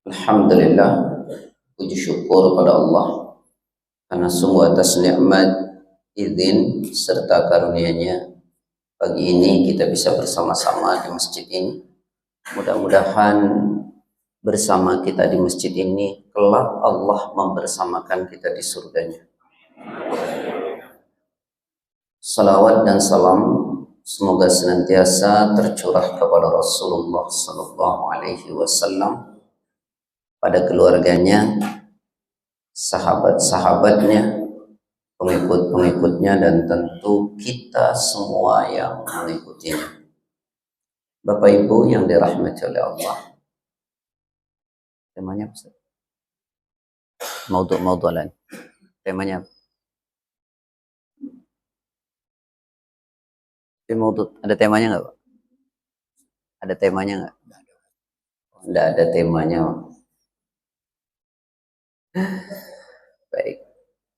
Alhamdulillah, puji syukur pada Allah karena sungguh atas nikmat, izin serta karunia-Nya pagi ini kita bisa bersama-sama di masjid ini. Mudah-mudahan bersama kita di masjid ini kelak Allah membersamakan kita di surganya. Salawat dan salam semoga senantiasa tercurah kepada Rasulullah sallallahu alaihi wasallam, pada keluarganya, sahabat-sahabatnya, pengikut-pengikutnya, dan tentu kita semua yang mengikutinya. Bapak Ibu yang dirahmati oleh Allah, temanya apa? Maudhu' lain. Temanya apa? Ada temanya nggak, Pak? Ada temanya nggak? Nggak ada temanya. Baik.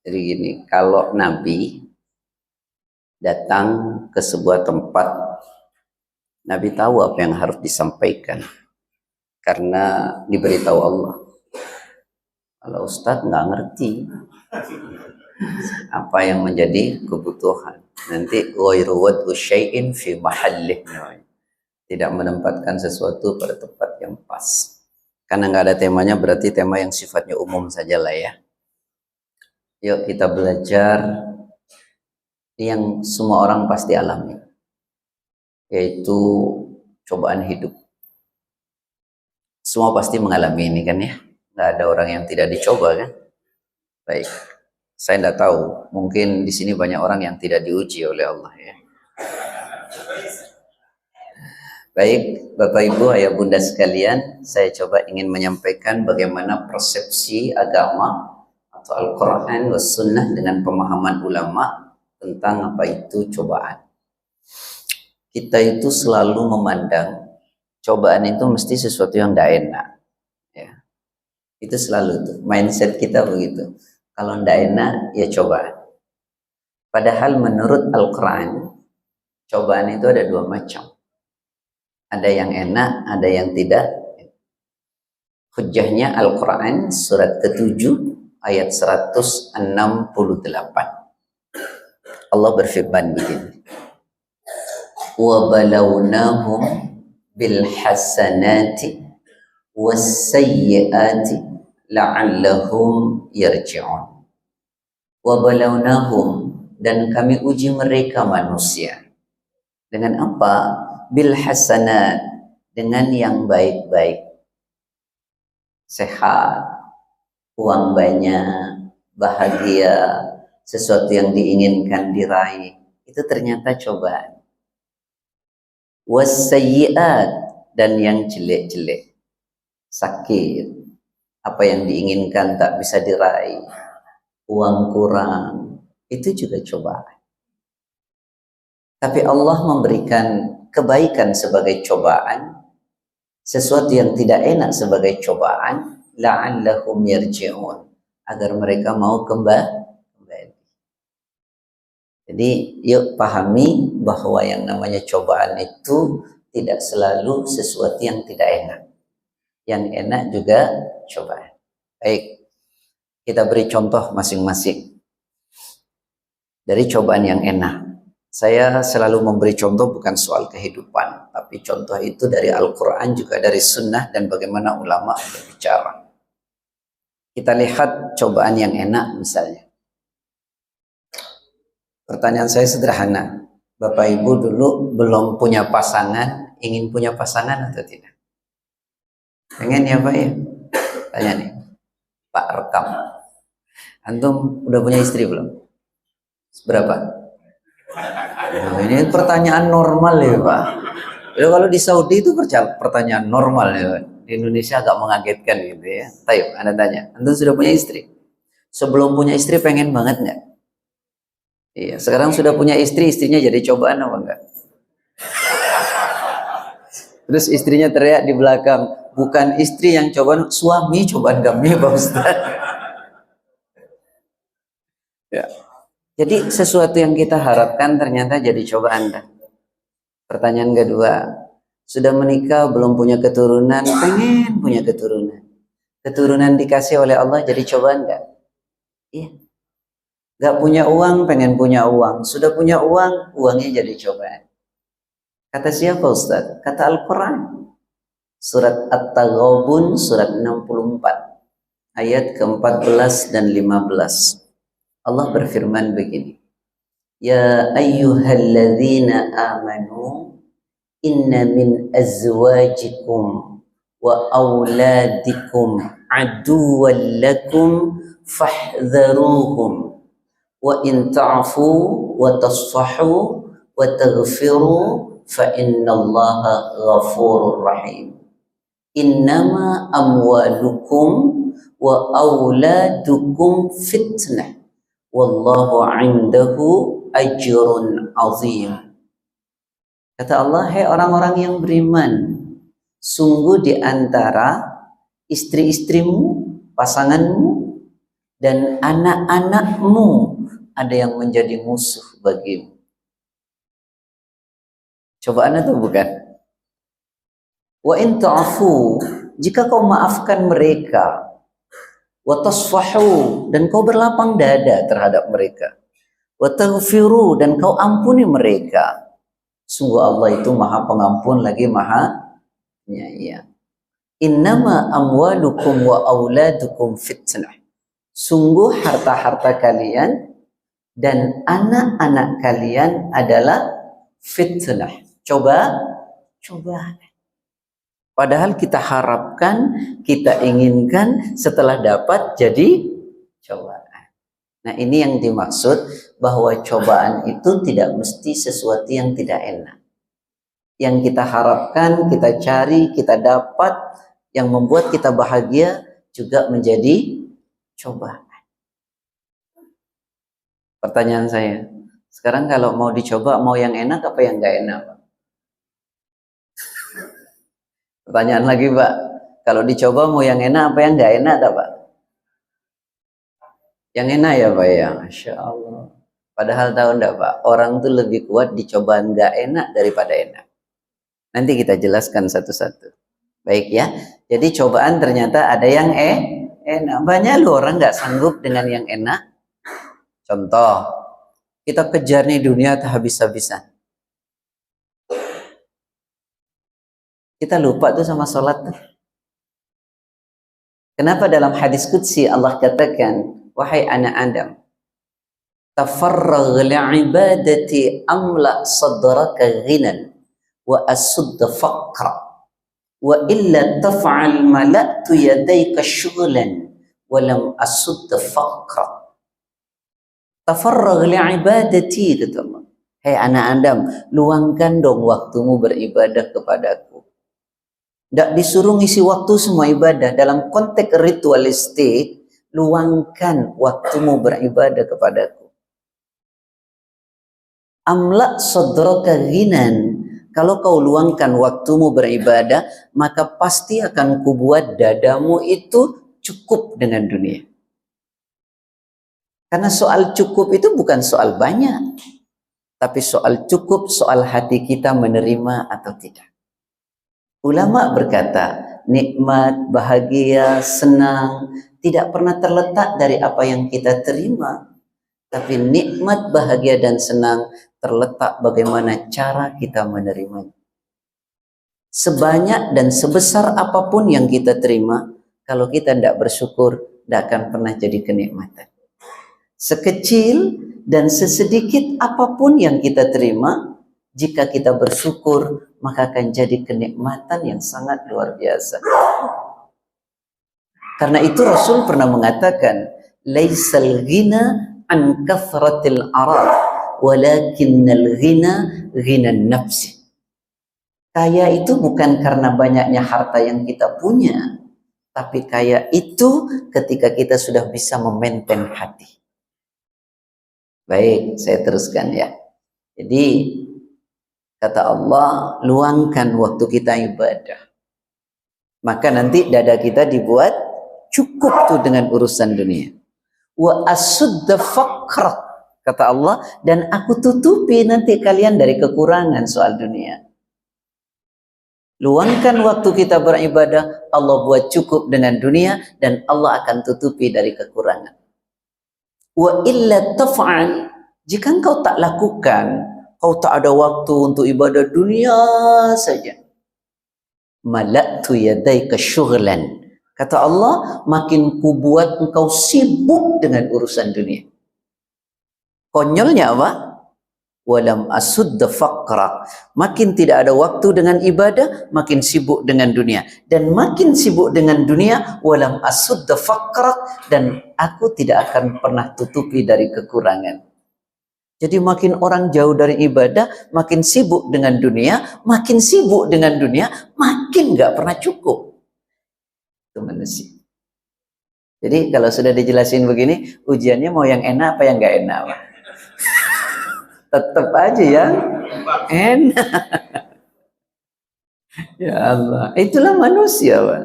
Jadi gini, kalau Nabi datang ke sebuah tempat, Nabi tahu apa yang harus disampaikan karena diberitahu Allah. Kalau Ustadz nggak ngerti apa yang menjadi kebutuhan, nanti ghairu wad'u syai'in fi mahallih, tidak menempatkan sesuatu pada tempat yang pas. Karena nggak ada temanya, berarti tema yang sifatnya umum saja lah ya. Yuk kita belajar yang semua orang pasti alami, yaitu cobaan hidup. Semua pasti mengalami ini kan ya, nggak ada orang yang tidak dicoba kan. Baik, saya tidak tahu, mungkin di sini banyak orang yang tidak diuji oleh Allah ya. Baik, Bapak Ibu, Ayah Bunda sekalian, saya coba ingin menyampaikan bagaimana persepsi agama atau Al-Quran was Sunnah dengan pemahaman ulama tentang apa itu cobaan. Kita itu selalu memandang cobaan itu mesti sesuatu yang tidak enak. Ya. Itu selalu tuh mindset kita begitu. Kalau tidak enak, ya cobaan. Padahal menurut Al-Quran, cobaan itu ada dua macam. Ada yang enak, ada yang tidak. Hujjahnya Al-Quran surat ke-7 ayat 168. Allah berfirman begini. Wa balawnahum bil hasanati was sayyiati la'allahum yarji'un. Wa balawnahum, dan kami uji mereka manusia. Dengan apa? Bil hasanat, dengan yang baik-baik. Sehat, uang banyak, bahagia, sesuatu yang diinginkan diraih. Itu ternyata cobaan. Wasayyiat, dan yang jelek-jelek. Sakit, apa yang diinginkan tak bisa diraih, uang kurang, itu juga cobaan. Tapi Allah memberikan kebaikan sebagai cobaan, sesuatu yang tidak enak sebagai cobaan, la'allahum yarji'un, agar mereka mau kembali. Jadi yuk pahami bahwa yang namanya cobaan itu tidak selalu sesuatu yang tidak enak. Yang enak juga cobaan. Baik, kita beri contoh masing-masing dari cobaan yang enak. Saya selalu memberi contoh bukan soal kehidupan, tapi contoh itu dari Al-Quran, juga dari Sunnah, dan bagaimana ulama berbicara. Kita lihat cobaan yang enak misalnya. Pertanyaan saya sederhana. Bapak Ibu dulu belum punya pasangan, ingin punya pasangan atau tidak? Pengen ya Pak ya? Tanya nih, Pak rekam. Antum udah punya istri belum? Berapa? Nah, ini pertanyaan normal ya Pak. Ya, kalau di Saudi itu pertanyaan normal ya Pak. Di Indonesia agak mengagetkan gitu ya. Tayyip, Anda tanya, Antum sudah punya istri? Sebelum punya istri pengen banget nggak? Iya, sekarang sudah punya istri, istrinya jadi cobaan apa enggak? Terus istrinya teriak di belakang, bukan istri yang cobaan, suami cobaan kami Pak Ustaz. Ya. Jadi sesuatu yang kita harapkan ternyata jadi cobaan. Pertanyaan kedua, sudah menikah belum punya keturunan, pengen punya keturunan. Keturunan dikasih oleh Allah jadi cobaan enggak? Iya. Enggak punya uang, pengen punya uang. Sudah punya uang, uangnya jadi cobaan. Kata siapa Ustaz? Kata Al-Quran. Surat At-Taghabun, surat 64. Ayat ke-14 dan 15. Allah berfirman begini. Ya ayyuhalladzina amanu inna min azwajikum wa auladikum aduwwan lakum fahdharuhum wa in ta'fu wa tasfahu wa taghfiru fa innallaha ghafurur rahim. Innama amwalukum wa auladukum fitnah wallahu indahu ajrun azim. Kata Allah, hai orang-orang yang beriman, sungguh di antara istri-istrimu, pasanganmu, dan anak-anakmu ada yang menjadi musuh bagimu. Cobaan itu bukan? Wa in ta'fu, jika kau maafkan mereka, wa tasfahu, dan kau berlapang dada terhadap mereka, wa taghfiru, dan kau ampuni mereka, sungguh Allah itu Maha Pengampun lagi Maha Penyayang. Innama amwalukum wa auladukum fitnah. Sungguh harta-harta kalian dan anak-anak kalian adalah fitnah. Coba. Padahal kita harapkan, kita inginkan setelah dapat jadi cobaan. Nah, ini yang dimaksud bahwa cobaan itu tidak mesti sesuatu yang tidak enak. Yang kita harapkan, kita cari, kita dapat, yang membuat kita bahagia juga menjadi cobaan. Pertanyaan saya, sekarang kalau mau dicoba, mau yang enak apa yang nggak enak, Pak? Pertanyaan lagi, Pak. Kalau dicoba mau yang enak apa yang nggak enak, tak, Pak? Yang enak ya, Pak ya. Masya Allah. Padahal tahu enggak, Pak? Orang tuh lebih kuat dicoba nggak enak daripada enak. Nanti kita jelaskan satu-satu. Baik ya. Jadi cobaan ternyata ada yang enak. Banyak loh orang nggak sanggup dengan yang enak. Contoh, kita kejar nih dunia tak habis-habisan. Kita lupa tuh sama sholat tuh. Kenapa dalam hadis qudsi Allah katakan, wahai anak Adam, tafarragh li'ibadati amla sadraka ghinan wa asudda faqra wa illa taf'al mala'tu yadayka syughlan wa lam asudda faqra. Tafarragh li'ibadati, kata Allah. Hai anak Adam, luangkan dong waktumu beribadah kepadaku. Tidak disuruh ngisi waktu semua ibadah. Dalam konteks ritualistik, luangkan waktumu beribadah kepadaku. Amla sadraka ghinan. Kalau kau luangkan waktumu beribadah, maka pasti akan kubuat dadamu itu cukup dengan dunia. Karena soal cukup itu bukan soal banyak. Tapi soal cukup, soal hati kita menerima atau tidak. Ulama berkata, nikmat, bahagia, senang tidak pernah terletak dari apa yang kita terima. Tapi nikmat, bahagia, dan senang terletak bagaimana cara kita menerimanya. Sebanyak dan sebesar apapun yang kita terima, kalau kita tidak bersyukur, tidak akan pernah jadi kenikmatan. Sekecil dan sesedikit apapun yang kita terima, jika kita bersyukur, maka akan jadi kenikmatan yang sangat luar biasa. Karena itu Rasul pernah mengatakan, laisal ghina an kathratil arad, walakinnal ghina ghinan nafsi. Kaya itu bukan karena banyaknya harta yang kita punya, tapi kaya itu ketika kita sudah bisa memaintain hati. Baik, saya teruskan ya. Jadi kata Allah, luangkan waktu kita ibadah. Maka nanti dada kita dibuat cukup tuh dengan urusan dunia. Wa asudda faqra, kata Allah, dan aku tutupi nanti kalian dari kekurangan soal dunia. Luangkan waktu kita beribadah, Allah buat cukup dengan dunia dan Allah akan tutupi dari kekurangan. Wa illa taf'al, jika engkau tak lakukan, kau tak ada waktu untuk ibadah dunia saja. Mala'tu yadaika syughlan. Kata Allah, makin ku buat engkau sibuk dengan urusan dunia. Konyolnya apa? Walam asudda faqra, makin tidak ada waktu dengan ibadah, makin sibuk dengan dunia, dan makin sibuk dengan dunia, walam asudda faqra, dan aku tidak akan pernah tutupi dari kekurangan. Jadi makin orang jauh dari ibadah, makin sibuk dengan dunia, makin sibuk dengan dunia, makin nggak pernah cukup. Itu manusia. Jadi kalau sudah dijelasin begini, ujiannya mau yang enak apa yang nggak enak, Pak? Tetap aja yang enak. Ya Allah, itulah manusia, Pak.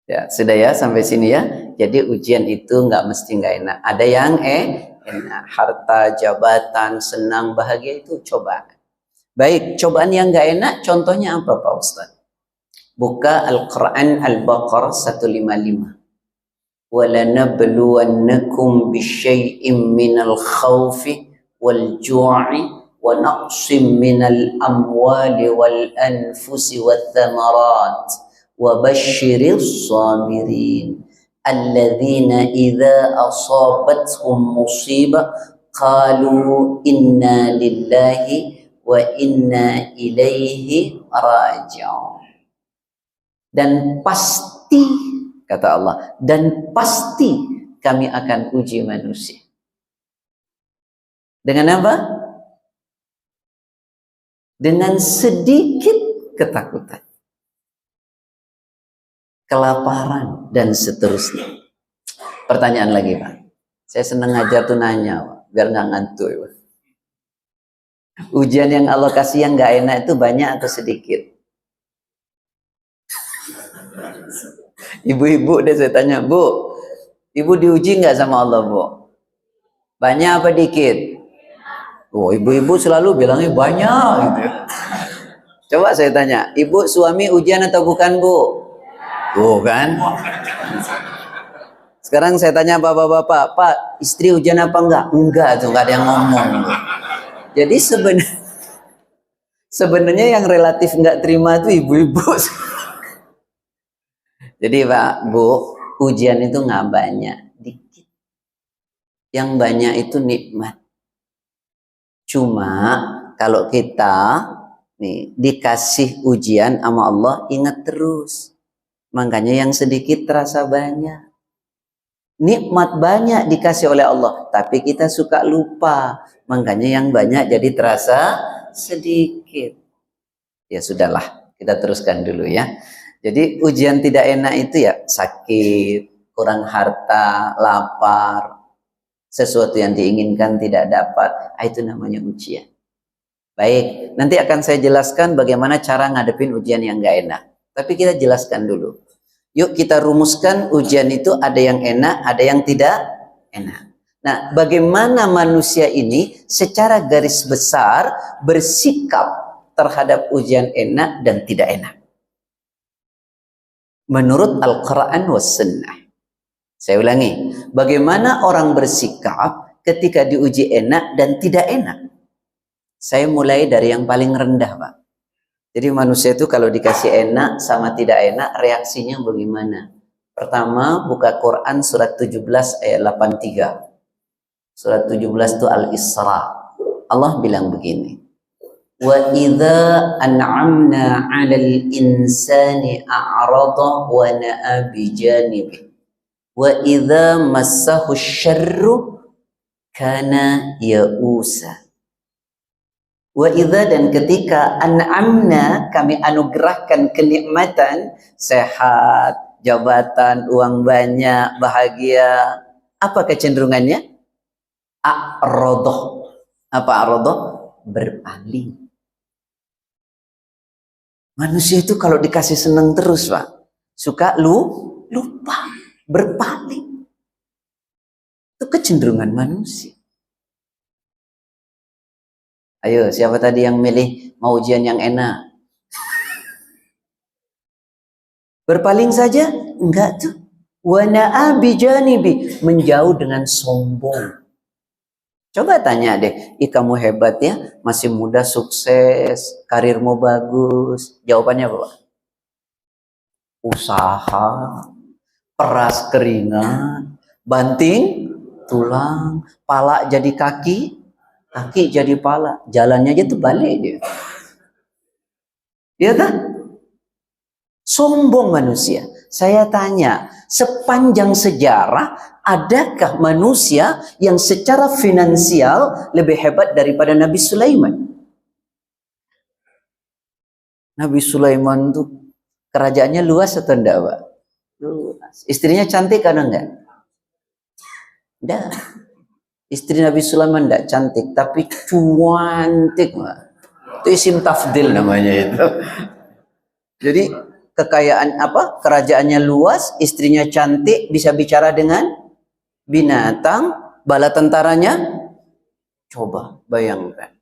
Ya, sudah ya sampai sini ya. Jadi ujian itu nggak mesti nggak enak. Ada yang enak, harta, jabatan, senang, bahagia itu cobaan. Baik, cobaan yang nggak enak contohnya apa, Pak Ustaz? Buka Al-Quran Al-Baqarah 155. وَلَنَبْلُوَنَّكُمْ بِشَيْءٍ مِّنَ الْخَوْفِ وَالْجُوعِ وَنَقْصٍ مِّنَ الْأَمْوَالِ وَالْأَنْفُسِ وَالثَّمَرَاتِ وَبَشِّرِ الصَّابِرِينَ الَّذِينَ إِذَا أَصَابَتْهُمْ مُصِيبَةٌ قَالُوا إِنَّا لِلَّهِ وَإِنَّا إِلَيْهِ رَاجِعُونَ. Dan pasti, kata Allah, dan pasti kami akan uji manusia. Dengan apa? Dengan sedikit ketakutan, kelaparan, dan seterusnya. Pertanyaan lagi, Pak. Saya senang ngajar tuh nanya, Pak, biar nggak ngantuk. Pak. Ujian yang Allah kasih yang nggak enak itu banyak atau sedikit? Ibu-ibu deh saya tanya, Bu, ibu diuji nggak sama Allah, Bu? Banyak apa dikit? Oh, ibu-ibu selalu bilangnya banyak gitu. Coba saya tanya, ibu suami ujian atau bukan, Bu? Oh kan? Sekarang saya tanya bapak-bapak, Pak, istri ujian apa enggak? Enggak, tuh nggak ada yang ngomong. Jadi sebenarnya yang relatif nggak terima itu ibu-ibu. Jadi Pak, Bu, ujian itu nggak banyak, dikit. Yang banyak itu nikmat. Cuma kalau kita nih dikasih ujian sama Allah, ingat terus. Makanya yang sedikit terasa banyak. Nikmat banyak dikasih oleh Allah, tapi kita suka lupa. Makanya yang banyak jadi terasa sedikit. Ya sudahlah, kita teruskan dulu ya. Jadi ujian tidak enak itu ya sakit, kurang harta, lapar, sesuatu yang diinginkan tidak dapat. Itu namanya ujian. Baik, nanti akan saya jelaskan bagaimana cara ngadepin ujian yang nggak enak. Tapi kita jelaskan dulu. Yuk kita rumuskan ujian itu ada yang enak, ada yang tidak enak. Nah, bagaimana manusia ini secara garis besar bersikap terhadap ujian enak dan tidak enak? Menurut Al-Quran was Sunnah. Saya ulangi, bagaimana orang bersikap ketika diuji enak dan tidak enak? Saya mulai dari yang paling rendah, Pak. Jadi manusia itu kalau dikasih enak sama tidak enak, reaksinya bagaimana? Pertama, buka Quran surat 17 ayat 83. Surat 17 itu Al-Isra. Allah bilang begini. Wa idza an'amna 'alal insani a'rada wa na'a bi janibi. Wa idza massahu syarru kana ya'usa. Wa idza, dan ketika an'amna, kami anugerahkan kenikmatan, sehat, jabatan, uang banyak, bahagia, apa kecenderungannya? A'rada. Apa a'rada? Berpaling. Manusia itu kalau dikasih senang terus, Pak, suka lupa, berpaling. Itu kecenderungan manusia. Ayo, siapa tadi yang milih mau ujian yang enak? Berpaling saja? Enggak tuh. Wa na'a bijanibi, menjauh dengan sombong. Coba tanya deh, kamu hebat ya, masih muda, sukses, karirmu bagus. Jawabannya apa, Pak? Usaha, peras keringat, banting tulang, pala jadi kaki, kaki jadi pala. Jalannya aja tuh balik dia. Iya kan? Sombong manusia. Saya tanya, sepanjang sejarah, adakah manusia yang secara finansial lebih hebat daripada Nabi Sulaiman? Nabi Sulaiman tuh kerajaannya luas atau enggak, Pak? Luas. Istrinya cantik kan enggak? Enggak. Istri Nabi Sulaiman enggak cantik, tapi cuantik, Pak. Itu isim tafdil namanya itu. Jadi kekayaan apa? Kerajaannya luas, istrinya cantik, bisa bicara dengan binatang, bala tentaranya. Coba bayangkan.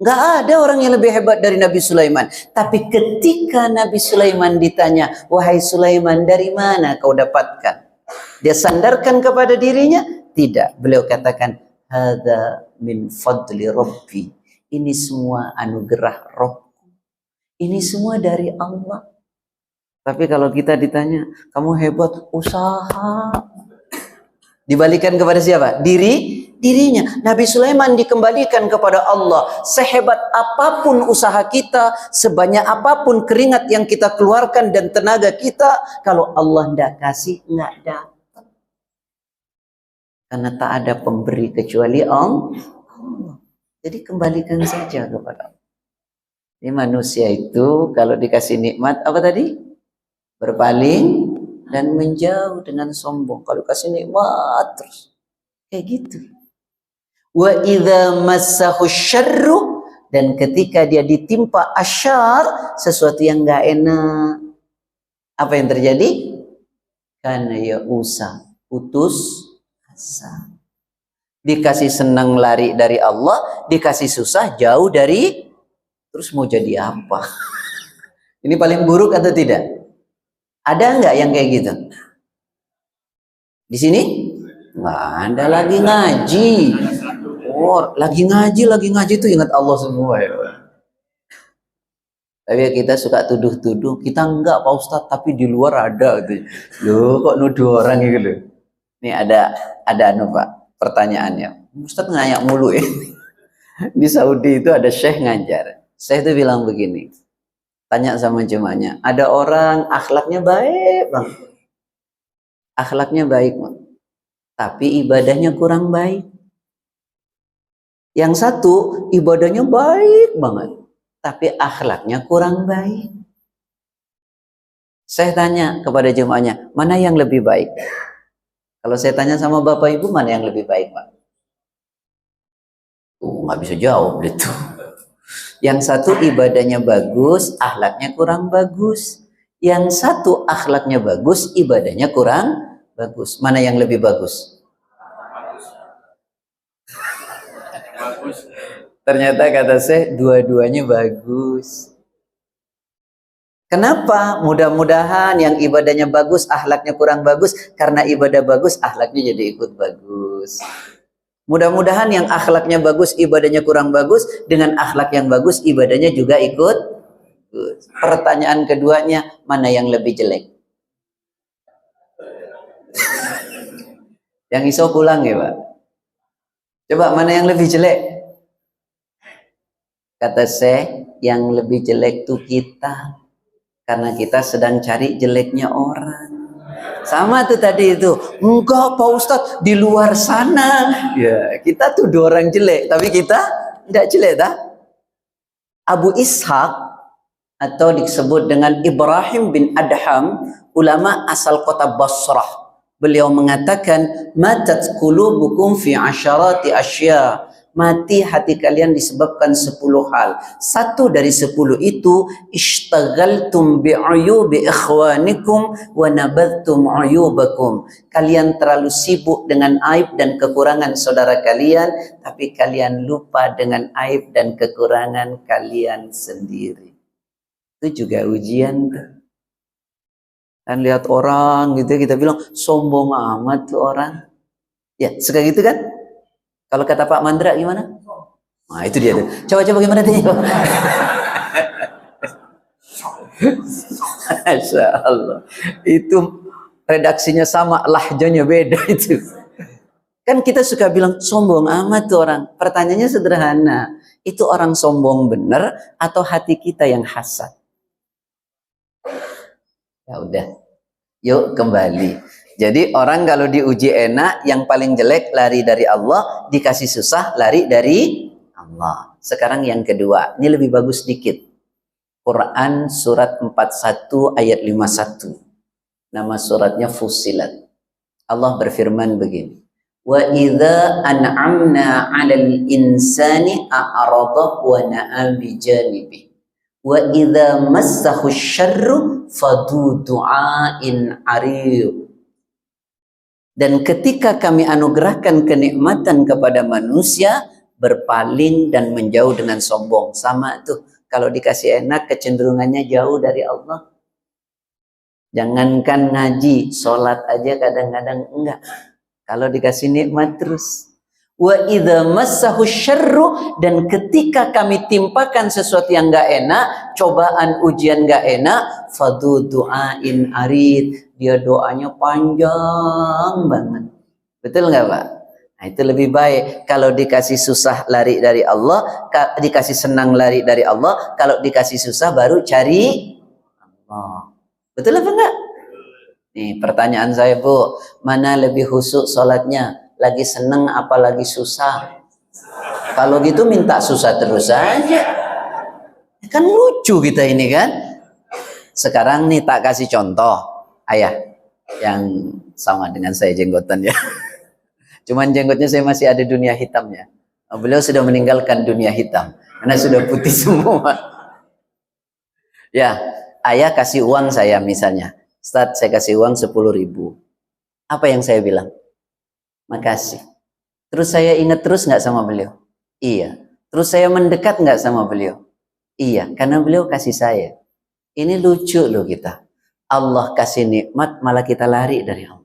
Nggak ada orang yang lebih hebat dari Nabi Sulaiman. Tapi ketika Nabi Sulaiman ditanya, wahai Sulaiman, dari mana kau dapatkan? Dia sandarkan kepada dirinya? Tidak. Beliau katakan, hadza min fadli Rabbi. Ini semua anugerah Rabb. Ini semua dari Allah. Tapi kalau kita ditanya, kamu hebat, usaha. Dibalikan kepada siapa? Dirinya. Nabi Sulaiman dikembalikan kepada Allah. Sehebat apapun usaha kita, sebanyak apapun keringat yang kita keluarkan dan tenaga kita, kalau Allah tidak kasih, nggak dapat. Karena tak ada pemberi kecuali Allah. Jadi kembalikan saja kepada Allah. Ini manusia itu kalau dikasih nikmat, apa tadi? Berpaling dan menjauh dengan sombong. Kalau kasih nikmat terus. Kayak gitu. Wa idza massahu syarru, dan ketika dia ditimpa asyar, sesuatu yang enggak enak, apa yang terjadi? Kana ya usah, putus asa. Dikasih senang lari dari Allah, dikasih susah jauh dari, terus mau jadi apa? Ini paling buruk atau tidak? Ada enggak yang kayak gitu? Di sini? Nggak ada, lagi ngaji. Oh, lagi ngaji itu ingat Allah semua ya. Tapi kita suka tuduh-tuduh, kita enggak Pak Ustadz, tapi di luar ada gitu. Loh, kok nuduh orang gitu loh. Ini ada anu Pak, pertanyaannya. Ustadz ngayak mulu ya. Di Saudi itu ada syekh ngajar. Syekh itu bilang begini. Tanya sama jemaahnya, ada orang akhlaknya baik, Bang. Akhlaknya baik, Bang. Tapi ibadahnya kurang baik. Yang satu ibadahnya baik banget, tapi akhlaknya kurang baik. Saya tanya kepada jemaahnya, mana yang lebih baik? Kalau saya tanya sama Bapak Ibu, mana yang lebih baik, Pak? Nggak bisa jawab itu. Yang satu ibadahnya bagus, akhlaknya kurang bagus. Yang satu akhlaknya bagus, ibadahnya kurang bagus. Mana yang lebih bagus? Ternyata kata saya, dua-duanya bagus. Kenapa? Mudah-mudahan yang ibadahnya bagus, akhlaknya kurang bagus. Karena ibadah bagus, akhlaknya jadi ikut bagus. Mudah-mudahan yang akhlaknya bagus, ibadahnya kurang bagus. Dengan akhlak yang bagus, ibadahnya juga ikut bagus. Pertanyaan keduanya, mana yang lebih jelek? Yang iso pulang ya Pak. Coba mana yang lebih jelek? Kata saya, yang lebih jelek tuh kita. Karena kita sedang cari jeleknya orang. Sama tuh tadi itu. Enggak Pak Ustadz, di luar sana. Ya, kita tuh dua orang jelek. Tapi kita tidak jelek dah. Abu Ishaq atau disebut dengan Ibrahim bin Adham, ulama asal kota Basrah. Beliau mengatakan, matat qulubukum fi asyarati asya. Mati hati kalian disebabkan 10 hal. Satu dari 10 itu, ishtaghaltum bi'uyubi ikhwanikum wa nabadtum uyubakum. Kalian terlalu sibuk dengan aib dan kekurangan saudara kalian, tapi kalian lupa dengan aib dan kekurangan kalian sendiri. Itu juga ujian tuh. Dan lihat orang gitu kita bilang sombong amat tuh orang. Ya, suka gitu kan? Kalau kata Pak Mandra gimana? Nah, itu dia tuh. Coba-coba gimana tuh? Masya Allah. Itu redaksinya sama, lahjanya beda itu. Kan kita suka bilang sombong amat tuh orang. Pertanyaannya sederhana. Itu orang sombong bener atau hati kita yang hasad? Ya udah. Yuk kembali. Jadi orang kalau diuji enak, yang paling jelek lari dari Allah, dikasih susah lari dari Allah. Sekarang yang kedua, ini lebih bagus dikit. Quran surat 41 ayat 51. Nama suratnya Fussilat. Allah berfirman begini. Wa idza an'amna 'alal insani a'rada wa na'a bi janibi. Wa idza massahu syarru fadu du'ain 'arid. Dan ketika kami anugerahkan kenikmatan kepada manusia, berpaling dan menjauh dengan sombong. Sama tuh, kalau dikasih enak kecenderungannya jauh dari Allah. Jangankan ngaji, sholat aja kadang-kadang enggak. Kalau dikasih nikmat terus. Wa idza massahu syarru, dan ketika kami timpakan sesuatu yang enggak enak, cobaan ujian enggak enak, fadu du'ain arid, dia doanya panjang banget. Betul enggak, Pak? Nah, itu lebih baik. Kalau dikasih susah lari dari Allah, dikasih senang lari dari Allah, kalau dikasih susah baru cari Allah. Betul apa enggak? Nih pertanyaan saya, Bu, mana lebih khusyuk sholatnya? Lagi seneng apa lagi susah? Kalau gitu minta susah terus aja. Kan lucu kita ini kan. Sekarang nih tak kasih contoh. Ayah yang sama dengan saya jenggotan ya. Cuman jenggotnya saya masih ada dunia hitamnya. Beliau sudah meninggalkan dunia hitam karena sudah putih semua. Ya, ayah kasih uang saya misalnya. Ustaz, saya kasih uang 10.000. Apa yang saya bilang? Makasih. Terus saya ingat terus nggak sama beliau? Iya. Terus saya mendekat nggak sama beliau? Iya, karena beliau kasih saya. Ini lucu loh kita. Allah kasih nikmat malah kita lari dari Allah.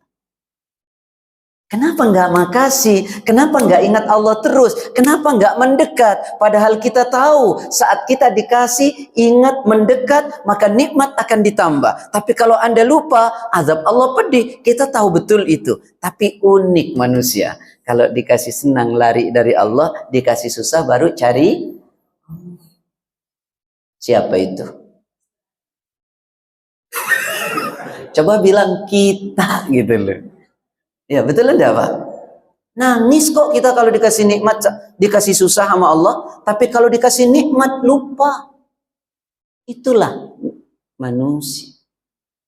Kenapa nggak makasih? Kenapa nggak ingat Allah terus? Kenapa nggak mendekat? Padahal kita tahu saat kita dikasih, ingat mendekat, maka nikmat akan ditambah. Tapi kalau Anda lupa, azab Allah pedih. Kita tahu betul itu. Tapi unik manusia. Kalau dikasih senang lari dari Allah, dikasih susah baru cari. Siapa itu? Coba bilang kita gitu loh. Ya betul enggak Pak? Nangis kok kita kalau dikasih nikmat, dikasih susah sama Allah, tapi kalau dikasih nikmat lupa. Itulah manusia.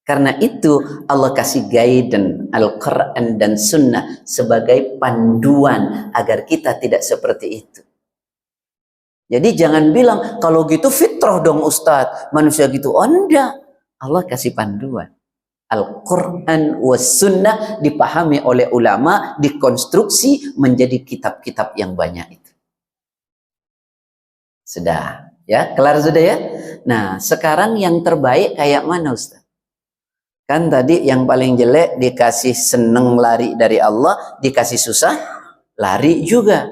Karena itu Allah kasih guidance Al-Quran dan Sunnah sebagai panduan agar kita tidak seperti itu. Jadi jangan bilang kalau gitu fitrah dong Ustadz, manusia gitu. Oh enggak, Allah kasih panduan. Al-Quran was Sunnah dipahami oleh ulama, dikonstruksi menjadi kitab-kitab yang banyak itu. Sudah, ya, kelar sudah ya. Nah, sekarang yang terbaik kayak mana Ustaz? Kan tadi yang paling jelek dikasih seneng lari dari Allah, dikasih susah lari juga.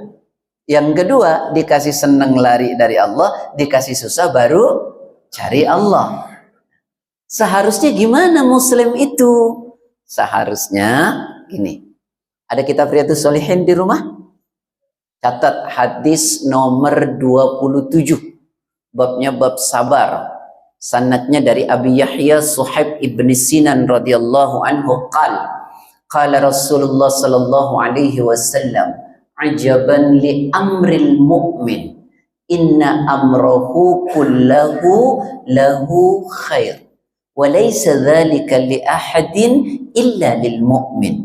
Yang kedua dikasih seneng lari dari Allah, dikasih susah baru cari Allah. Seharusnya gimana Muslim itu? Seharusnya gini. Ada kitab Riyadhus Shalihin di rumah? Catat hadis nomor 27. Babnya bab sabar. Sanadnya dari Abi Yahya Suhaib ibn Sinan radhiyallahu anhu qala Rasulullah sallallahu alaihi wasallam ajaban li amril mu'min inna amrahu kullahu lahu khair. وَلَيْسَ ذَلِكَ لِأَحَدٍ إِلَّا لِلْمُؤْمِنِ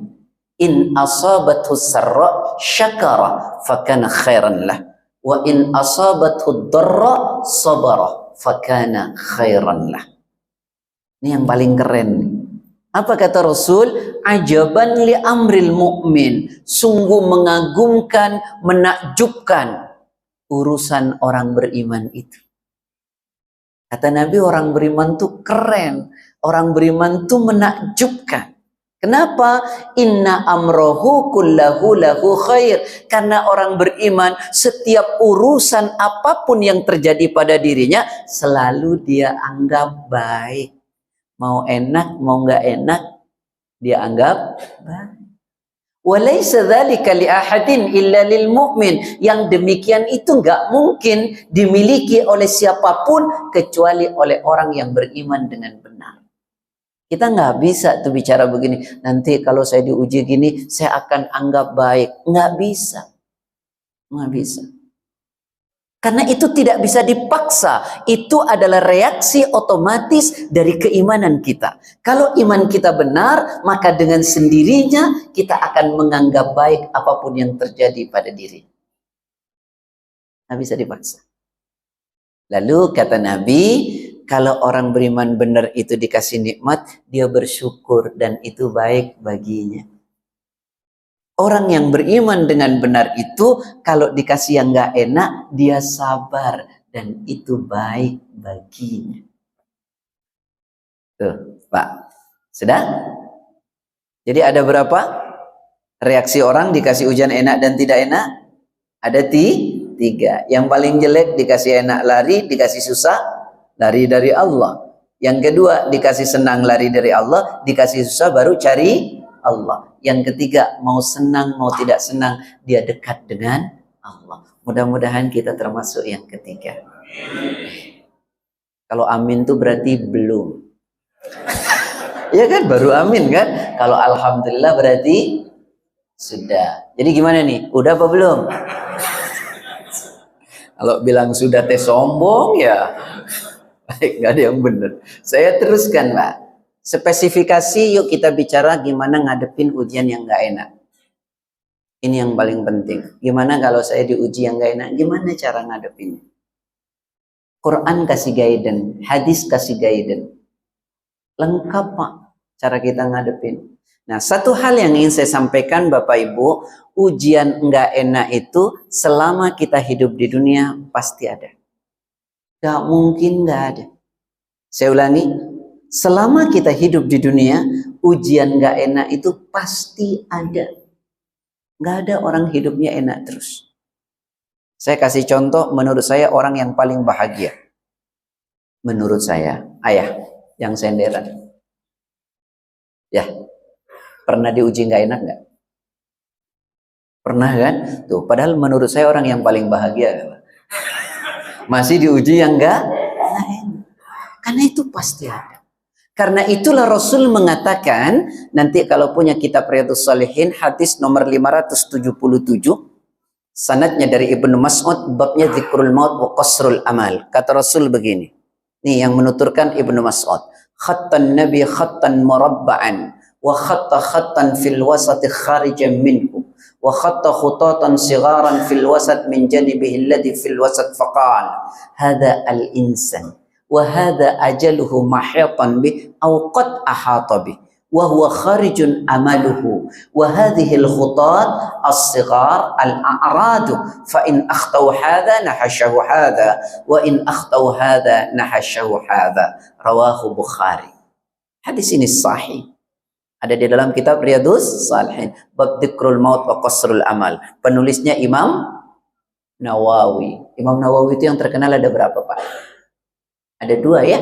إِنْ أَصَابَتْهُ السَّرَّاءُ شَكَرَ فَكَانَ خَيْرًا لَهُ وَإِنْ أَصَابَتْهُ الضَّرَّاءُ صَبَرَ فَكَانَ خَيْرًا لَهُ. Ini yang paling keren. Apa kata Rasul? Ajaban li amril mu'min. Sungguh mengagumkan, menakjubkan urusan orang beriman itu. Kata Nabi, orang beriman tuh keren. Orang beriman itu menakjubkan. Kenapa? Inna amrohu kullahu lahu khair. Karena orang beriman, setiap urusan apapun yang terjadi pada dirinya, selalu dia anggap baik. Mau enak, mau nggak enak, dia anggap baik. Walaysa dzalika li ahadin illa lil mu'min. Yang demikian itu nggak mungkin dimiliki oleh siapapun kecuali oleh orang yang beriman dengan benar. Kita nggak bisa tuh bicara begini, nanti kalau saya diuji gini, saya akan anggap baik. Nggak bisa. Nggak bisa. Karena itu tidak bisa dipaksa. Itu adalah reaksi otomatis dari keimanan kita. Kalau iman kita benar, maka dengan sendirinya kita akan menganggap baik apapun yang terjadi pada diri. Nggak bisa dipaksa. Lalu kata Nabi, kalau orang beriman benar itu dikasih nikmat, dia bersyukur dan itu baik baginya. Orang yang beriman dengan benar itu, kalau dikasih yang nggak enak, dia sabar dan itu baik baginya. Tuh, Pak. Sudah? Jadi ada berapa reaksi orang dikasih ujian enak dan tidak enak? Ada tiga. Yang paling jelek dikasih enak lari, dikasih susah lari dari Allah. Yang kedua dikasih senang lari dari Allah, dikasih susah baru cari Allah. Yang ketiga mau senang mau tidak senang dia dekat dengan Allah. Mudah-mudahan kita termasuk yang ketiga. Kalau amin itu berarti belum. Ya kan baru amin kan. Kalau alhamdulillah berarti sudah. Jadi gimana nih? Udah apa belum? Kalau bilang sudah teh sombong ya. Baik, nggak ada yang benar. Saya teruskan, Pak. Spesifikasi, yuk kita bicara gimana ngadepin ujian yang nggak enak. Ini yang paling penting. Gimana kalau saya diuji yang nggak enak? Gimana cara ngadepinnya? Quran kasih guidance, hadis kasih guidance. Lengkap, Pak, cara kita ngadepin. Nah, satu hal yang ingin saya sampaikan, Bapak Ibu, ujian nggak enak itu selama kita hidup di dunia pasti ada. Gak mungkin gak ada. Saya ulangi, selama kita hidup di dunia, ujian gak enak itu pasti ada. Gak ada orang hidupnya enak terus. Saya kasih contoh, menurut saya orang yang paling bahagia. Menurut saya, ayah yang senderan. Ya, pernah diuji gak enak gak? Pernah kan? Tuh, padahal menurut saya orang yang paling bahagia. Masih diuji yang enggak enak. Karena itu pasti ada. Karena itulah Rasul mengatakan, nanti kalau punya kitab Riyadhus Shalihin, hadis nomor 577, sanadnya dari Ibnu Mas'ud, babnya dzikrul maut wa qasrul amal. Kata Rasul begini. Nih yang menuturkan Ibnu Mas'ud. Khattan Nabi khattan murabba'an wa khatta khattan fil wasati kharijan minhu. وخط خطاطا صغارا في الوسط من جانبه الذي في الوسط فقال هذا الإنسان وهذا أجله محيطا به أو قد أحاط به وهو خارج أمله وهذه الخطاط الصغار الأعراض فإن أخطوا هذا نحشه هذا وإن أخطوا هذا نحشه هذا رواه بخاري. Hadis ini sahih. Ada di dalam kitab Riyadhus Shalihin, bab dzikrul maut wa qasrul amal. Penulisnya Imam Nawawi. Imam Nawawi itu yang terkenal ada berapa, Pak? Ada dua ya.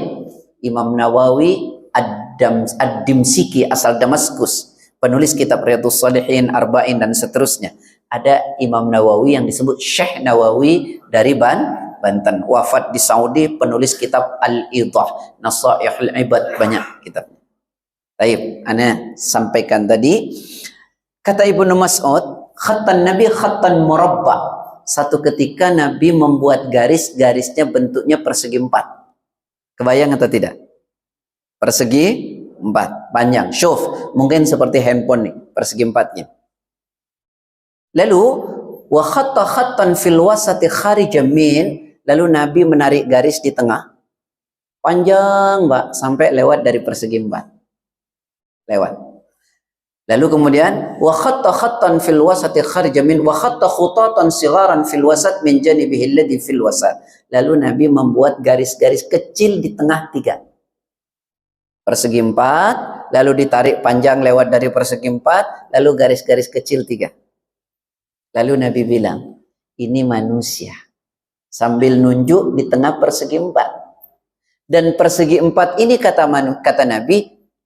Imam Nawawi Ad-Dimsyiki asal Damaskus, penulis kitab Riyadhus Shalihin, Arba'in dan seterusnya. Ada Imam Nawawi yang disebut Syekh Nawawi dari Banten, wafat di Saudi, penulis kitab Al-Idah, Nasaihul Ibad, banyak kitab. Baik, ana sampaikan tadi, kata Ibnu Mas'ud, khattan Nabi khattan murabba. Satu ketika Nabi membuat garis-garisnya bentuknya persegi 4. Kebayang atau tidak? Persegi 4, panjang. Syuf, mungkin seperti handphone nih, persegi 4-nya. Lalu wa khatta khattan fil wasati kharijan min, lalu Nabi menarik garis di tengah. Panjang, Mbak, sampai lewat dari persegi 4. Lewat. Lalu kemudian wa khatta khattan fil wasati kharijan min wa khatta khutatan sigharan fil wasat min janibihi alladhi fil wasat. Lalu Nabi membuat garis-garis kecil di tengah 3. Persegi 4, lalu ditarik panjang lewat dari persegi 4, lalu garis-garis kecil 3. Lalu Nabi bilang, ini manusia. Sambil nunjuk di tengah persegi 4. Dan persegi 4 ini kata Nabi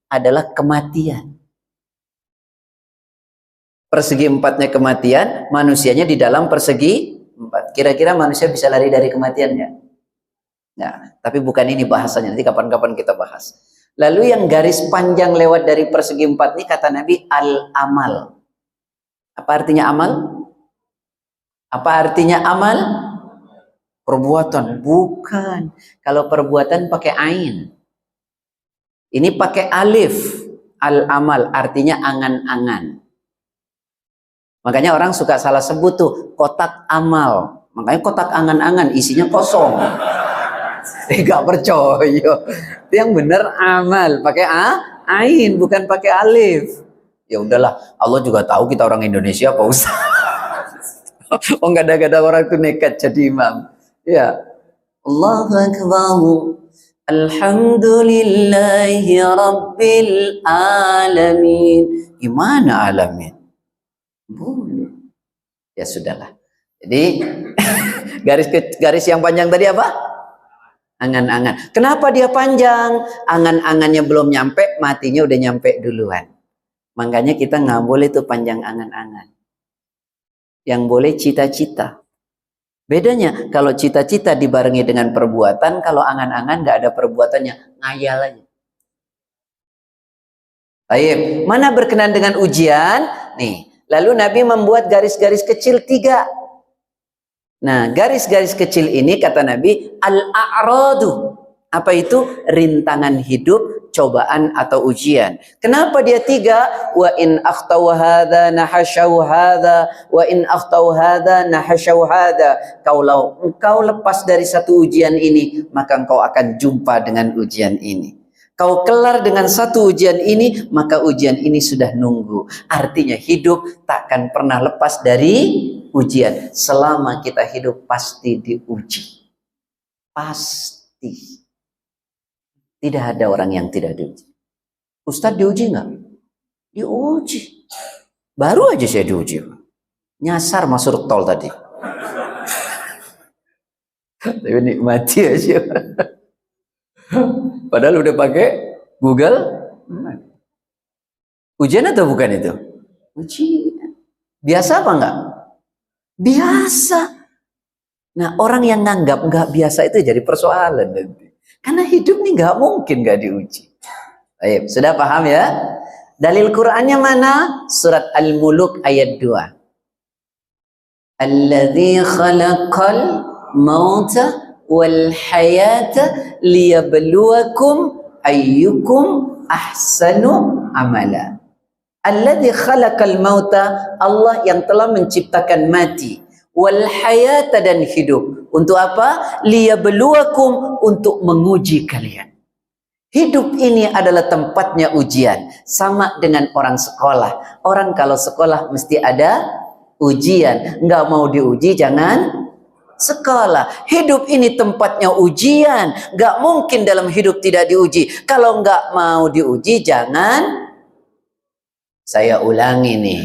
adalah kematian. Persegi 4-nya kematian, manusianya di dalam persegi 4. Kira-kira manusia bisa lari dari kematian nggak? Nah, tapi bukan ini bahasanya, nanti kapan-kapan kita bahas. Lalu yang garis panjang lewat dari persegi 4 ini kata Nabi al-amal. Apa artinya amal? Apa artinya amal? Perbuatan. Bukan. Kalau perbuatan pakai ain. Ini pakai alif. Al-amal artinya angan-angan. Makanya orang suka salah sebut tuh kotak amal. Makanya kotak angan-angan isinya kosong. Tidak percaya. Itu yang benar amal pakai ain bukan pakai alif. Ya udahlah, Allah juga tahu kita orang Indonesia, Pak Ustaz. Oh nggak ada orang tuh nekat jadi imam. Ya. Allahu Akbar. Alhamdulillahi Rabbil Alamin. Gimana alamin? Boleh. Ya sudahlah. Jadi garis yang panjang tadi apa? Angan-angan. Kenapa dia panjang? Angan-angannya belum nyampe, matinya udah nyampe duluan. Makanya kita nggak boleh tuh panjang angan-angan. Yang boleh cita-cita. Bedanya kalau cita-cita dibarengi dengan perbuatan, kalau angan-angan nggak ada perbuatannya, ngayal aja. Baik, mana berkenan dengan ujian? Nih. Lalu Nabi membuat garis-garis kecil 3. Nah, garis-garis kecil ini kata Nabi al-a'radu. Apa itu? Rintangan hidup, cobaan atau ujian. Kenapa dia 3? Wa in akhtau hadza nahasau hadza wa in akhtau hadza nahasau hadza. Kalau engkau lepas dari satu ujian ini, maka engkau akan jumpa dengan ujian ini. Kau kelar dengan satu ujian ini, maka ujian ini sudah nunggu. Artinya hidup takkan pernah lepas dari ujian. Selama kita hidup pasti diuji. Pasti. Tidak ada orang yang tidak diuji. Ustadz diuji nggak? Diuji. Baru aja saya diuji. Nyasar masuk tol tadi. Tapi nikmati aja. Padahal udah pakai Google. Ujian atau bukan itu? Ujian. Biasa apa enggak? Biasa. Nah, orang yang nganggap enggak biasa itu jadi persoalan nanti. Karena hidup nih enggak mungkin enggak diuji. Baik, sudah paham ya? Dalil Qur'annya mana? Surat Al-Muluk ayat 2. Alladzi khalaqal mauta wal hayata liyabluwakum ayyukum ahsanu amala. Alladzi khalaqal mauta, Allah yang telah menciptakan mati, wal hayata dan hidup. Untuk apa? Liyabluwakum, untuk menguji kalian. Hidup ini adalah tempatnya ujian. Sama dengan orang sekolah. Orang kalau sekolah mesti ada ujian. Nggak mau diuji jangan sekolah. Hidup ini tempatnya ujian. Gak mungkin dalam hidup tidak diuji. Kalau gak mau diuji jangan. Saya ulangi nih.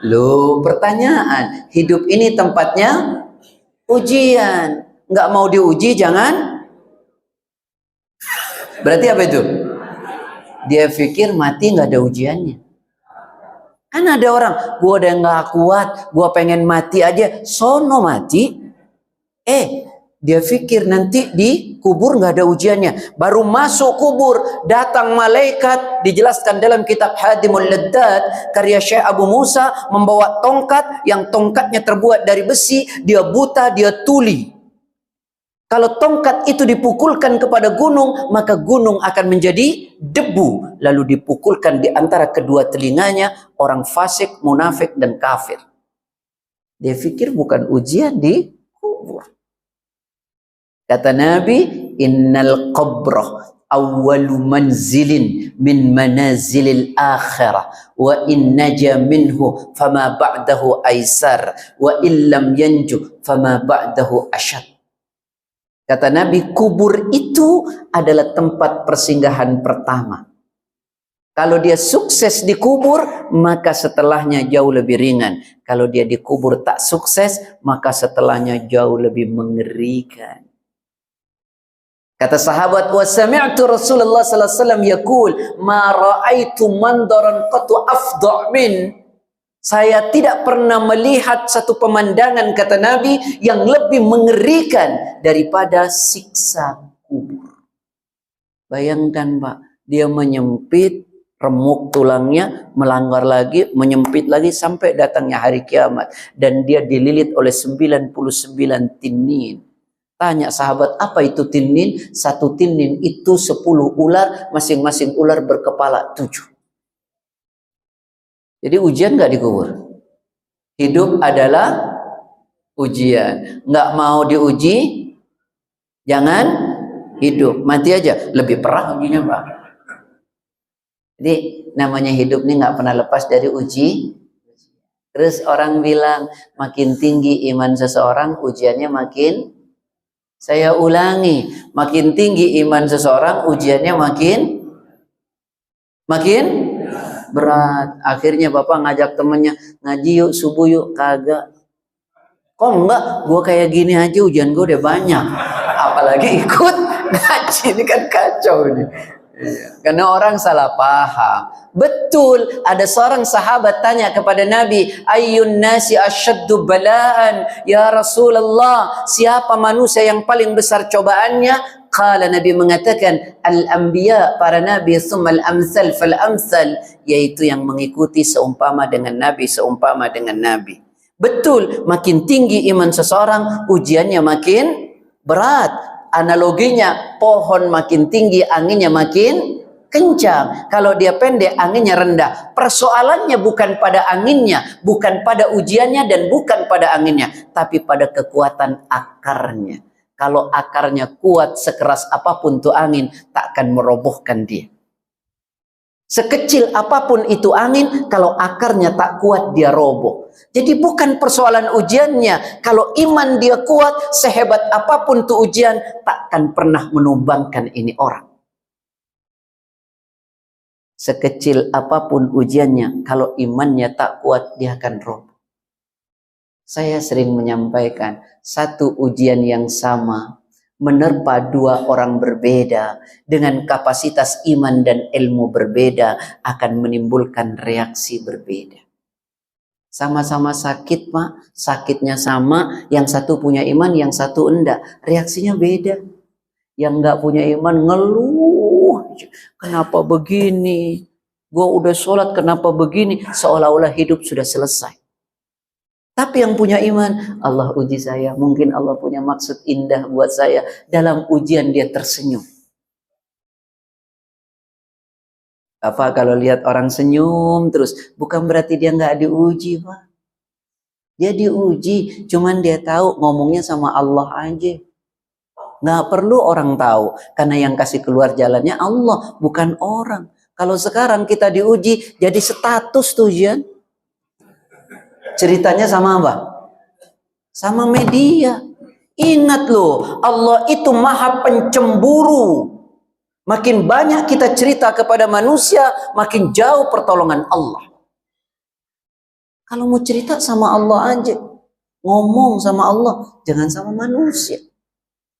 Loh, pertanyaan. Hidup ini tempatnya ujian. Gak mau diuji jangan. Berarti apa itu? Dia pikir mati gak ada ujiannya. Kan ada orang, gua udah nggak kuat, gua pengen mati aja, sono mati. Dia pikir nanti di kubur nggak ada ujiannya. Baru masuk kubur, datang malaikat, dijelaskan dalam kitab Hadimul Laddat, karya Syekh Abu Musa, membawa tongkat, yang tongkatnya terbuat dari besi, dia buta, dia tuli. Kalau tongkat itu dipukulkan kepada gunung, maka gunung akan menjadi debu. Lalu dipukulkan di antara kedua telinganya, orang fasik, munafik, dan kafir. Dia pikir bukan ujian di kubur. Kata Nabi, innal qabrah awwalu manzilin min manazilil akhirah wa in naja minhu fama ba'dahu aisar wa illam yanju fama ba'dahu ashad. Kata Nabi, kubur itu adalah tempat persinggahan pertama. Kalau dia sukses dikubur, maka setelahnya jauh lebih ringan. Kalau dia dikubur tak sukses, maka setelahnya jauh lebih mengerikan. Kata sahabat, wa sami'tu Rasulullah sallallahu alaihi wasallam yaqul, ma ra'aitu mandaran qatu afdha min. Saya tidak pernah melihat satu pemandangan, kata Nabi, yang lebih mengerikan daripada siksa kubur. Bayangkan Pak, dia menyempit, remuk tulangnya, melanggar lagi, menyempit lagi sampai datangnya hari kiamat. Dan dia dililit oleh 99 tinin. Tanya sahabat, apa itu tinin? Satu tinin itu 10 ular, masing-masing ular berkepala 7. Jadi ujian nggak dikubur. Hidup adalah ujian. Nggak mau diuji, jangan hidup. Mati aja. Lebih perah ujinya Pak. Jadi namanya hidup ini nggak pernah lepas dari uji. Terus orang bilang makin tinggi iman seseorang, ujiannya makin. Saya ulangi, makin tinggi iman seseorang, ujiannya makin berat. Akhirnya bapak ngajak temennya, ngaji yuk, subuh yuk. Kagak. Kok enggak? Gue kayak gini aja ujian gue udah banyak. Apalagi ikut ngaji, ini kan kacau nih. Karena orang salah paham. Betul, ada seorang sahabat tanya kepada Nabi, ayyun nasi asyaddu bala'an ya Rasulullah, siapa manusia yang paling besar cobaannya? Qala, Nabi mengatakan, al-anbiya, para nabi, thumma al-amsal fal-amsal, yaitu yang mengikuti seumpama dengan nabi, seumpama dengan nabi. Betul, makin tinggi iman seseorang, ujiannya makin berat. Analoginya, pohon makin tinggi, anginnya makin kencang. Kalau dia pendek, anginnya rendah. Persoalannya bukan pada anginnya, bukan pada ujiannya, dan bukan pada anginnya, tapi pada kekuatan akarnya. Kalau akarnya kuat, sekeras apapun tuh angin, tak akan merobohkan dia. Sekecil apapun itu angin, kalau akarnya tak kuat, dia roboh. Jadi bukan persoalan ujiannya. Kalau iman dia kuat, sehebat apapun tuh ujian, tak akan pernah menumbangkan ini orang. Sekecil apapun ujiannya, kalau imannya tak kuat, dia akan roboh. Saya sering menyampaikan, satu ujian yang sama menerpa dua orang berbeda dengan kapasitas iman dan ilmu berbeda akan menimbulkan reaksi berbeda. Sama-sama sakit Pak, sakitnya sama, yang satu punya iman, yang satu enggak, reaksinya beda. Yang enggak punya iman ngeluh, kenapa begini? Gua udah sholat kenapa begini? Seolah-olah hidup sudah selesai. Tapi yang punya iman, Allah uji saya, mungkin Allah punya maksud indah buat saya. Dalam ujian dia tersenyum. Apa kalau lihat orang senyum terus, bukan berarti dia nggak diuji Pak. Dia diuji, cuman dia tahu ngomongnya sama Allah aja. Nggak perlu orang tahu, karena yang kasih keluar jalannya Allah, bukan orang. Kalau sekarang kita diuji, jadi status tuh ujian. Ceritanya sama apa? Sama media. Ingat loh, Allah itu maha pencemburu. Makin banyak kita cerita kepada manusia, makin jauh pertolongan Allah. Kalau mau cerita sama Allah aja, ngomong sama Allah, jangan sama manusia.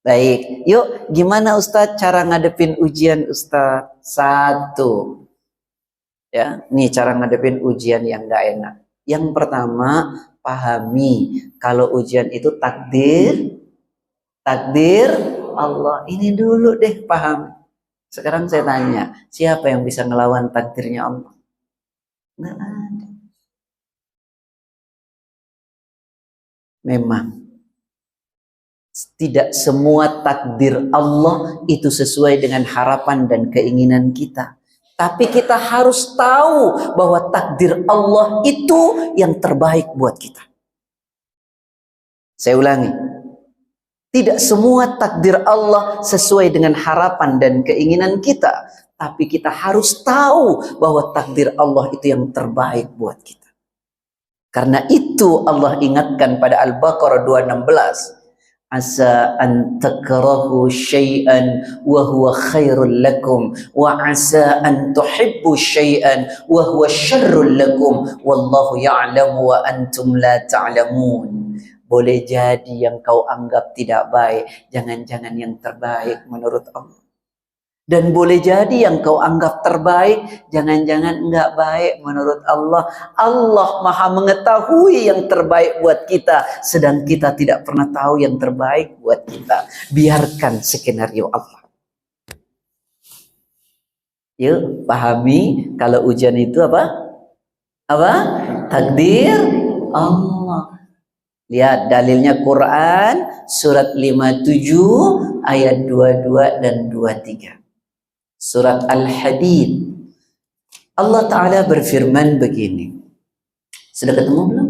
Baik, yuk gimana Ustadz cara ngadepin ujian Ustadz? Satu, ya, nih cara ngadepin ujian yang gak enak. Yang pertama, pahami kalau ujian itu takdir Allah. Ini dulu deh paham. Sekarang saya tanya, siapa yang bisa ngelawan takdirnya Allah? Nggak ada. Memang tidak semua takdir Allah itu sesuai dengan harapan dan keinginan kita. Tapi kita harus tahu bahwa takdir Allah itu yang terbaik buat kita. Saya ulangi. Tidak semua takdir Allah sesuai dengan harapan dan keinginan kita. Tapi kita harus tahu bahwa takdir Allah itu yang terbaik buat kita. Karena itu Allah ingatkan pada Al-Baqarah 216. Asa an takrahu syai'an wa huwa khairul lakum wa asa an tuhibbu syai'an wa huwa syarrul lakum wallahu ya'lamu wa antum la ta'lamun. Boleh jadi yang kau anggap tidak baik, jangan-jangan yang terbaik menurut Allah. Dan boleh jadi yang kau anggap terbaik, jangan-jangan enggak baik menurut Allah. Allah Maha mengetahui yang terbaik buat kita, sedang kita tidak pernah tahu yang terbaik buat kita. Biarkan skenario Allah. Yuk, pahami kalau ujian itu apa? Apa? Takdir Allah. Lihat dalilnya Quran surat 57 ayat 22 dan 23. Surat Al-Hadid. Allah Ta'ala berfirman begini. Sudah ketemu belum?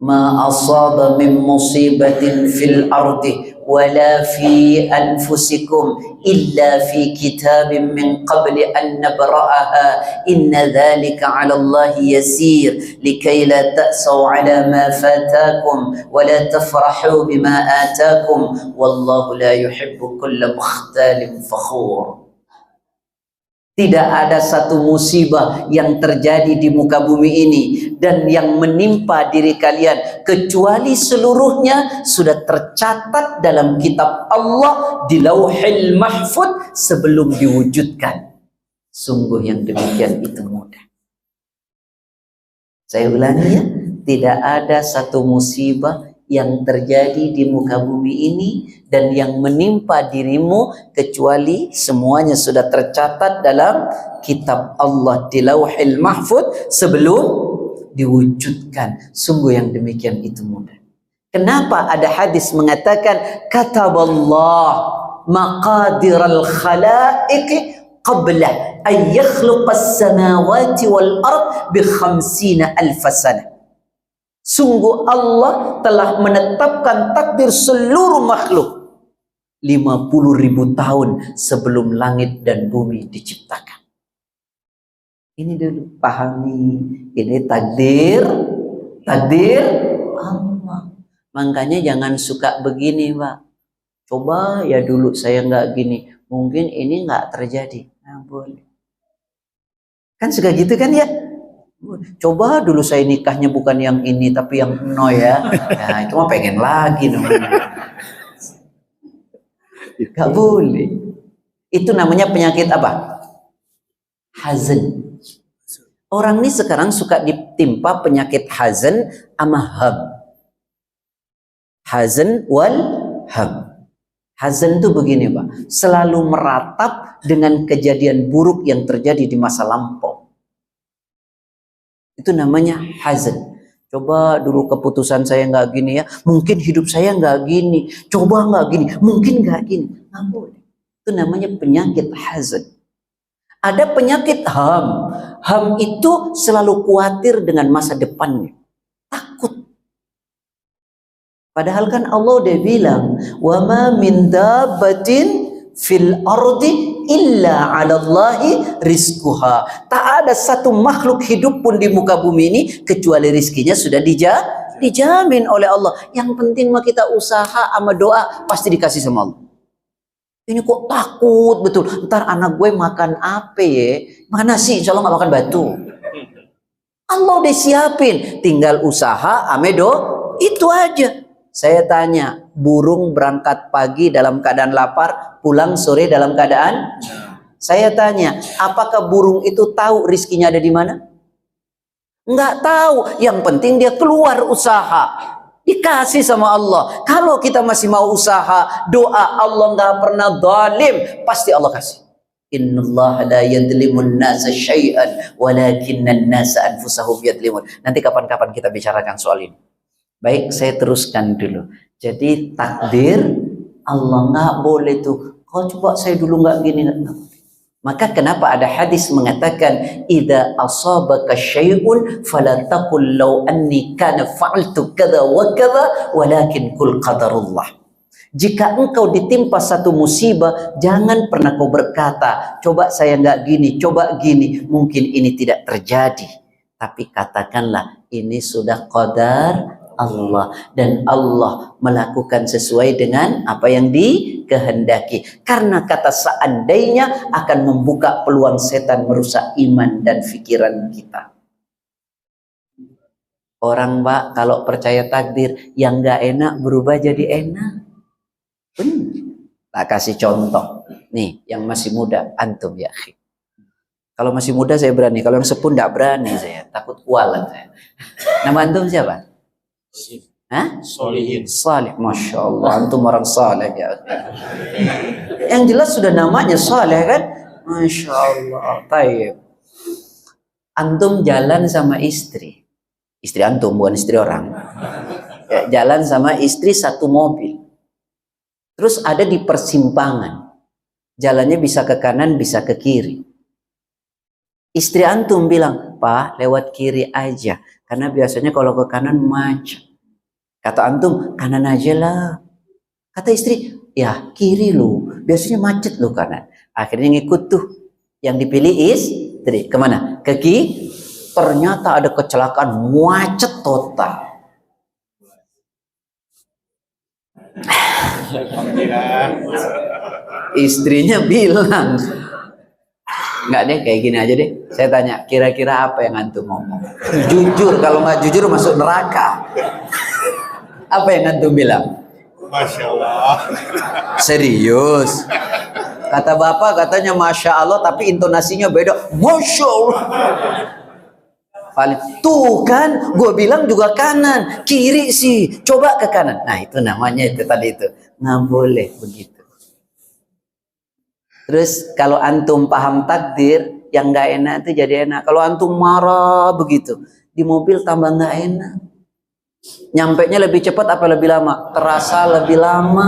Ma asaba min musibatin fil ardi wala fi anfusikum illa fi kitabin min qabli an nabra'aha inna dhalika 'ala Allah yasir likay la ta'saw 'ala ma fatakum wa la tafrahu bima atakum wallahu la yuhibbu kulla mukhtalin fakhur. Tidak ada satu musibah yang terjadi di muka bumi ini dan yang menimpa diri kalian kecuali seluruhnya sudah tercatat dalam kitab Allah di Lauhil Mahfuz sebelum diwujudkan. Sungguh yang demikian itu mudah. Saya ulangi ya, tidak ada satu musibah yang terjadi di muka bumi ini dan yang menimpa dirimu kecuali semuanya sudah tercatat dalam kitab Allah di Lauhil Mahfuz sebelum diwujudkan. Sungguh yang demikian itu mudah. Kenapa ada hadis mengatakan kataballah maqadiral khalaiq qabla an yakhluqas samawati wal ard bi 50,000 sanah. Sungguh Allah telah menetapkan takdir seluruh makhluk 50.000 tahun sebelum langit dan bumi diciptakan. Ini dulu pahami, ini takdir Allah. Makanya jangan suka begini, Pak. Coba ya dulu saya nggak gini, mungkin ini nggak terjadi. Nah, boleh. Kan suka gitu kan ya? Coba dulu saya nikahnya bukan yang ini tapi yang no ya. Ya itu mah pengen lagi namanya. Gak boleh. Itu namanya penyakit apa? Hazan. Orang ini sekarang suka ditimpa penyakit hazan sama ham. Hazan wal ham. Hazan itu begini Pak, selalu meratap dengan kejadian buruk yang terjadi di masa lampau. Itu namanya hazan. Coba dulu keputusan saya nggak gini ya, mungkin hidup saya nggak gini. Coba nggak gini, mungkin nggak gini. Nggak boleh. Itu namanya penyakit hazan. Ada penyakit ham. Ham itu selalu khawatir dengan masa depannya. Takut. Padahal kan Allah udah bilang, wa ma min dabbatin fil ardi illa 'alallahi rizquha. Tak ada satu makhluk hidup pun di muka bumi ini kecuali rizkinya sudah dijamin oleh Allah. Yang penting mah kita usaha sama doa pasti dikasih sama Allah. Ini kok takut betul. Ntar anak gue makan apa ya? Makan nasi, insya Allah gak makan batu. Allah udah siapin, tinggal usaha amedo itu aja. Saya tanya, burung berangkat pagi dalam keadaan lapar, pulang sore dalam keadaan? Saya tanya, apakah burung itu tahu rizkinya ada di mana? Enggak tahu. Yang penting dia keluar usaha, dikasih sama Allah. Kalau kita masih mau usaha, doa, Allah enggak pernah zalim, pasti Allah kasih. Innallaha la yadlimun nasa syai'an walakinnan nasa anfusahum yadlimun. Nanti kapan-kapan kita bicarakan soal ini. Baik, saya teruskan dulu. Jadi takdir Allah nggak boleh tuh. Kau coba saya dulu nggak gini. Maka kenapa ada hadis mengatakan idza asabaka syai'un fala taqul law anni kana fa'altu kadza wa kadza walakin qul qadarullah. Jika engkau ditimpa satu musibah, jangan pernah kau berkata, coba saya nggak gini, coba gini, mungkin ini tidak terjadi. Tapi katakanlah ini sudah qadar Allah, dan Allah melakukan sesuai dengan apa yang dikehendaki. Karena kata seandainya akan membuka peluang setan merusak iman dan pikiran kita. Orang Mbak kalau percaya takdir yang nggak enak berubah jadi enak. Tak kasih contoh. Nih yang masih muda, antum ya. Kalau masih muda saya berani, kalau yang sepuh nggak berani saya, takut kualat saya. Nama antum siapa? Hah? Solihin. Salih, masya Allah, antum orang saleh ya. Yang jelas sudah namanya saleh kan? Masya Allah. Taib. Antum jalan sama istri antum bukan istri orang. Ya, jalan sama istri satu mobil. Terus ada di persimpangan. Jalannya bisa ke kanan, bisa ke kiri. Istri antum bilang, Pak, lewat kiri aja. Karena biasanya kalau ke kanan macet. Kata antum, kanan aja lah. Kata istri, ya kiri lu. Biasanya macet lu kanan. Akhirnya ngikut tuh. Yang dipilih istri. Kemana? Ke kiri. Ternyata ada kecelakaan, macet total. Istrinya bilang, nggak deh, kayak gini aja deh. Saya tanya, kira-kira apa yang antum ngomong? Jujur, kalau nggak jujur masuk neraka. Apa yang antum bilang? Masya Allah. Serius? Kata bapak katanya Masya Allah, tapi intonasinya beda. Masya Allah. Tuh kan, gue bilang juga kanan, kiri sih. Coba ke kanan. Nah itu namanya itu tadi itu. Nggak boleh begitu. Terus kalau antum paham takdir, yang nggak enak itu jadi enak. Kalau antum marah begitu, di mobil tambah nggak enak. Nyampainya lebih cepat apa lebih lama? Terasa lebih lama.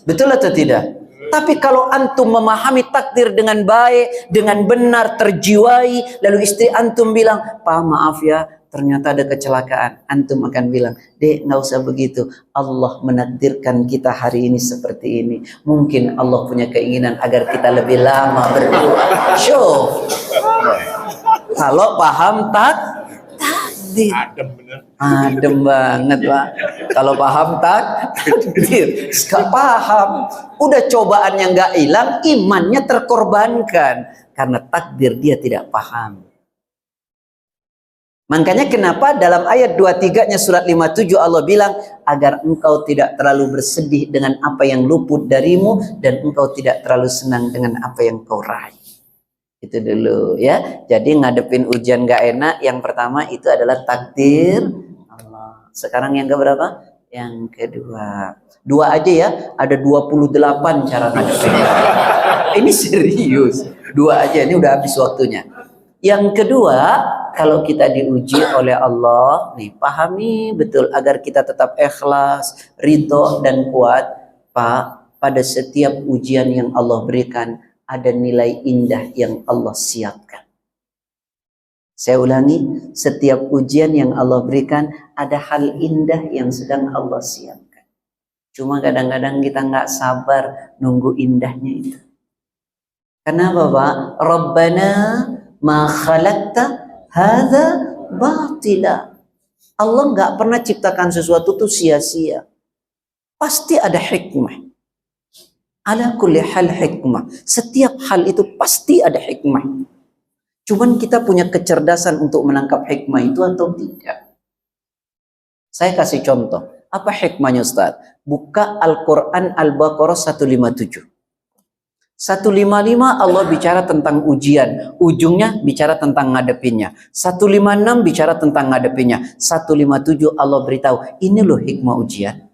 Betul atau tidak? Tapi kalau antum memahami takdir dengan baik, dengan benar, terjiwai, lalu istri antum bilang, Pak maaf ya, ternyata ada kecelakaan. Antum akan bilang, Dek nggak usah begitu. Allah menakdirkan kita hari ini seperti ini. Mungkin Allah punya keinginan agar kita lebih lama berdua. Syuh. Kalau paham takdir. Adem bener. Adem banget Pak. Kalau paham takdir, gak paham. Udah cobaannya nggak hilang, imannya terkorbankan karena takdir dia tidak paham. Makanya kenapa dalam ayat 23-nya surat 57 Allah bilang agar engkau tidak terlalu bersedih dengan apa yang luput darimu dan engkau tidak terlalu senang dengan apa yang kau raih. Itu dulu ya. Jadi ngadepin ujian gak enak, yang pertama itu adalah takdir Allah. Sekarang yang keberapa? Yang kedua. Dua aja ya, ada 28 cara ngadepin. Ini serius. Dua aja, ini udah habis waktunya. Yang kedua, kalau kita diuji oleh Allah, nih pahami betul agar kita tetap ikhlas, ridho dan kuat. Pak, pada setiap ujian yang Allah berikan ada nilai indah yang Allah siapkan. Saya ulangi, setiap ujian yang Allah berikan ada hal indah yang sedang Allah siapkan. Cuma kadang-kadang kita nggak sabar nunggu indahnya itu. Kenapa Pak? Rabbana ma khalaqta hadza batila. Allah nggak pernah ciptakan sesuatu itu sia-sia. Pasti ada hikmah. Ala kulli hal hikmah. Setiap hal itu pasti ada hikmah. Cuman kita punya kecerdasan untuk menangkap hikmah itu atau tidak. Saya kasih contoh. Apa hikmahnya Ustaz? Buka Al-Quran Al-Baqarah 157. 155 Allah bicara tentang ujian. Ujungnya bicara tentang ngadepinnya. 156 bicara tentang ngadepinnya. 157 Allah beritahu. Ini loh hikmah ujian.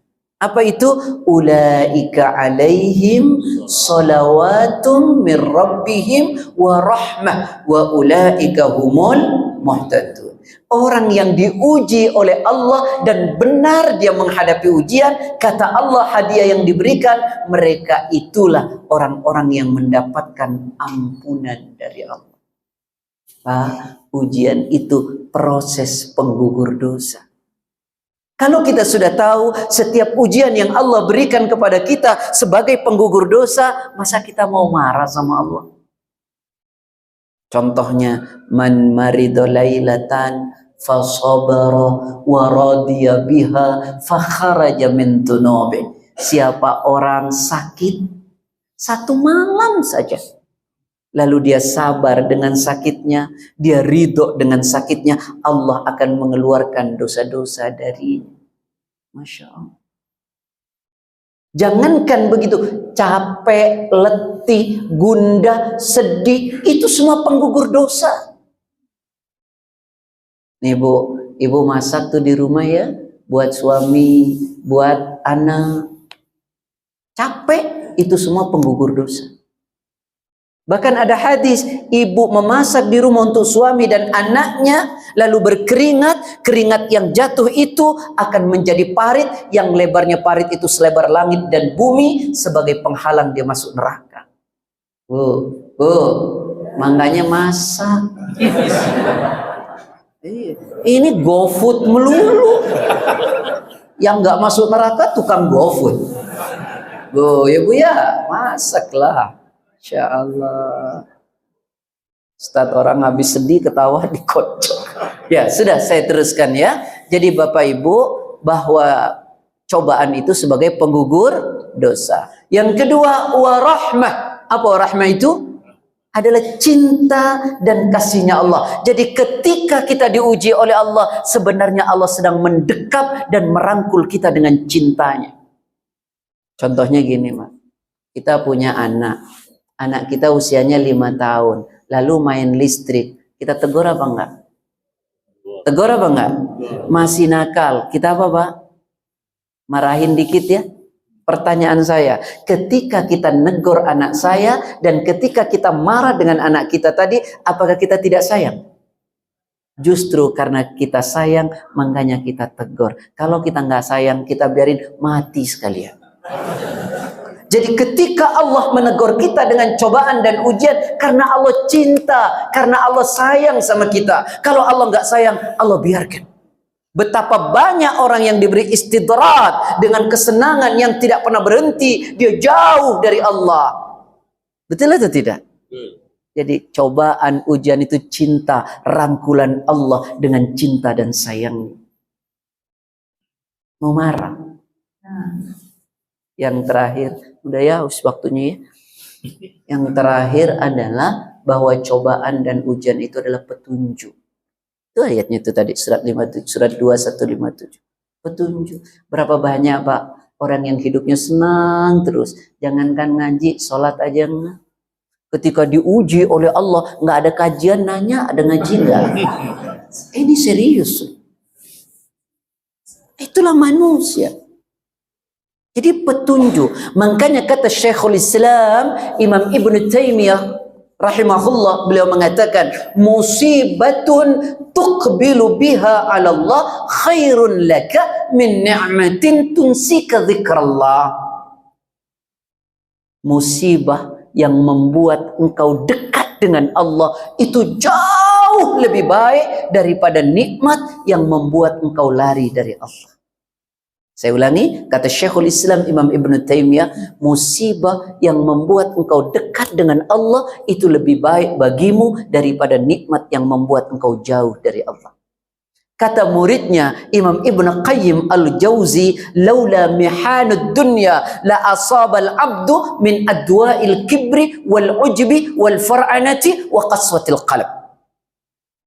Apa itu? Ulaika alaihim salawatum min rabbihim wa rahmah wa ulaika humul muhtadun. Orang yang diuji oleh Allah dan benar dia menghadapi ujian, kata Allah hadiah yang diberikan, mereka itulah orang-orang yang mendapatkan ampunan dari Allah. Pak, ujian itu proses penggugur dosa. Kalau kita sudah tahu setiap ujian yang Allah berikan kepada kita sebagai penggugur dosa, masa kita mau marah sama Allah? Contohnya, man marido lailatan fasabara wa radiya biha fakharaja min dunubi. Siapa orang sakit satu malam saja, lalu dia sabar dengan sakitnya, dia ridho dengan sakitnya, Allah akan mengeluarkan dosa-dosa darinya. Masya Allah. Jangankan begitu, capek, letih, gundah, sedih, itu semua penggugur dosa. Nih Bu, Ibu masak tuh di rumah ya, buat suami, buat anak. Capek, itu semua penggugur dosa. Bahkan ada hadis, ibu memasak di rumah untuk suami dan anaknya, lalu berkeringat, keringat yang jatuh itu akan menjadi parit, yang lebarnya parit itu selebar langit dan bumi, sebagai penghalang dia masuk neraka. Bu, makanya masak. Ini GoFood melulu. Yang nggak masuk neraka tukang GoFood. Bu ya, masaklah. Insya Allah. Ustaz, orang habis sedih ketawa dikocok. Ya sudah, saya teruskan ya. Jadi Bapak Ibu, bahwa cobaan itu sebagai penggugur dosa. Yang kedua, warahmah. Apa rahmah itu? Adalah cinta dan kasihnya Allah. Jadi ketika kita diuji oleh Allah, sebenarnya Allah sedang mendekap dan merangkul kita dengan cintanya. Contohnya gini, Mas. Kita punya anak. Anak kita usianya 5 tahun, lalu main listrik. Kita tegur apa enggak? Tegur apa enggak? Masih nakal. Kita apa, Pak? Marahin dikit ya. Pertanyaan saya, ketika kita negur anak saya dan ketika kita marah dengan anak kita tadi, apakah kita tidak sayang? Justru karena kita sayang, makanya kita tegur. Kalau kita nggak sayang, kita biarin mati sekalian. Jadi ketika Allah menegur kita dengan cobaan dan ujian, karena Allah cinta, karena Allah sayang sama kita. Kalau Allah nggak sayang, Allah biarkan. Betapa banyak orang yang diberi istidrat dengan kesenangan yang tidak pernah berhenti, dia jauh dari Allah. Betul atau tidak? Jadi cobaan, ujian itu cinta, rangkulan Allah dengan cinta dan sayang. Mau marah? Yang terakhir, udah ya, waktunya ya. Yang terakhir adalah bahwa cobaan dan ujian itu adalah petunjuk. Itu ayatnya itu tadi, surat 57, surat 2157. Petunjuk. Berapa banyak Pak orang yang hidupnya senang terus, jangankan ngaji, sholat aja enggak. Ketika diuji oleh Allah, nggak ada kajian, nanya ada ngaji nggak? Ini serius. Itulah manusia. Jadi petunjuk. Makanya kata Syekhul Islam Imam Ibn Taymiyah rahimahullah, beliau mengatakan, musibatun tuqbilu biha ala Allah khairun laka min ni'matin tunsika dzikrallah. Musibah yang membuat engkau dekat dengan Allah itu jauh lebih baik daripada nikmat yang membuat engkau lari dari Allah. Saya ulangi, kata Syekhul Islam Imam Ibn Taymiyah, musibah yang membuat engkau dekat dengan Allah itu lebih baik bagimu daripada nikmat yang membuat engkau jauh dari Allah. Kata muridnya Imam Ibn Qayyim Al-Jauzi, laula mihanud dunya la asabal abdu min adwa'il kibri wal ujbi wal far'anati wa qaswatil qalb.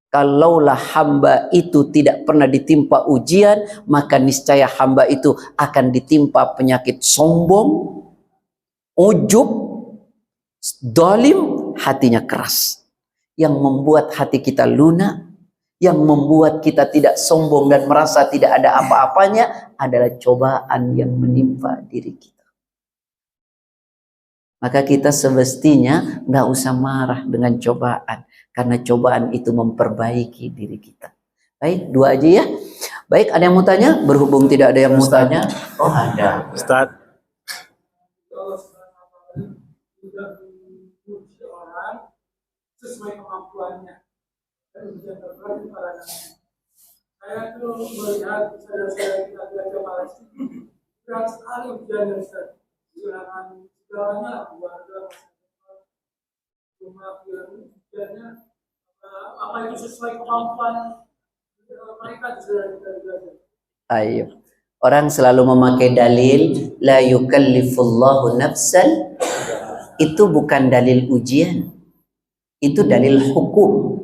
Kalaulah hamba itu tidak pernah ditimpa ujian, maka niscaya hamba itu akan ditimpa penyakit sombong, ujub, zalim, hatinya keras. Yang membuat hati kita lunak, yang membuat kita tidak sombong dan merasa tidak ada apa-apanya adalah cobaan yang menimpa diri kita. Maka kita semestinya nggak usah marah dengan cobaan. Karena cobaan itu memperbaiki diri kita. Baik, 2 aja ya. Baik, ada yang mau tanya? Berhubung tidak ada yang mau tanya. Oh ada. Ustaz. Sesuai kemampuannya. Dan ujian terberat para nabi. Saya tuh melihat saudara-saudara kita belajar Palestina. Berat sekali ujiannya Ustaz. Kehilangan segalanya, keluarga, rumah, ujiannya. Apa itu sesuai kemampuan Mereka juga dari Gaza. Ayo. Orang selalu memakai dalil la yukallifullahu nafsan. Itu bukan dalil ujian. Itu dalil hukum.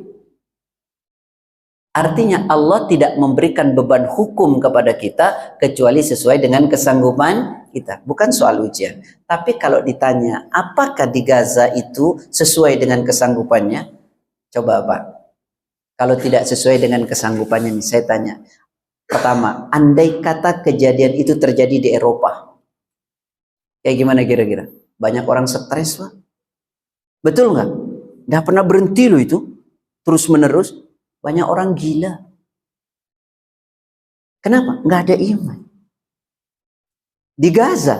Artinya Allah tidak memberikan beban hukum kepada kita kecuali sesuai dengan kesanggupan kita. Bukan soal ujian. Tapi kalau ditanya, apakah di Gaza itu sesuai dengan kesanggupannya? Coba Pak. Kalau tidak sesuai dengan kesanggupannya, nih, saya tanya. Pertama, andai kata kejadian itu terjadi di Eropa. Kayak gimana kira-kira? Banyak orang stres, Pak. Betul nggak? Nggak pernah berhenti loh itu. Terus menerus. Banyak orang gila. Kenapa? Nggak ada iman. Di Gaza,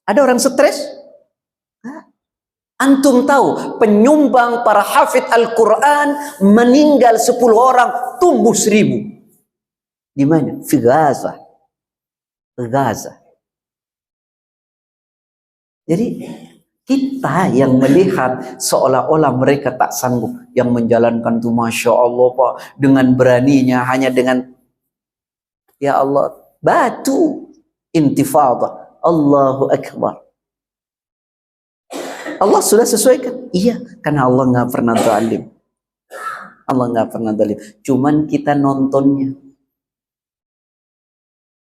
ada orang stres? Antum tahu, penyumbang para hafidh Al-Quran meninggal 10 orang, tumbuh 1000. Di mana? Di Gaza. Gaza. Jadi kita yang melihat seolah-olah mereka tak sanggup, yang menjalankan itu Masya Allah Pak, dengan beraninya, hanya dengan ya Allah, batu intifada, Allahu Akbar. Allah sudah sesuaikan. Iya, karena Allah nggak pernah zalim. Allah nggak pernah zalim. Cuman kita nontonnya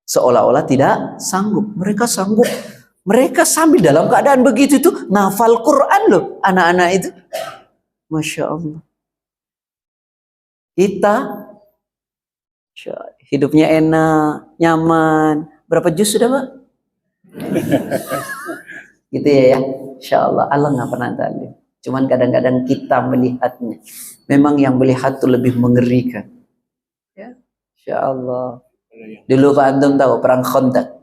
seolah-olah tidak sanggup. Mereka sanggup. Mereka sambil dalam keadaan begitu itu ngafal Quran loh, anak-anak itu. Masya Allah. Kita hidupnya enak, nyaman. Berapa juz sudah Pak? Gitu ya. Insya Allah. Allah nggak pernah zalim. Cuman kadang-kadang kita melihatnya. Memang yang melihat itu lebih mengerikan. Ya, Insya Allah. Dulu Pak Antum tahu perang Khandaq,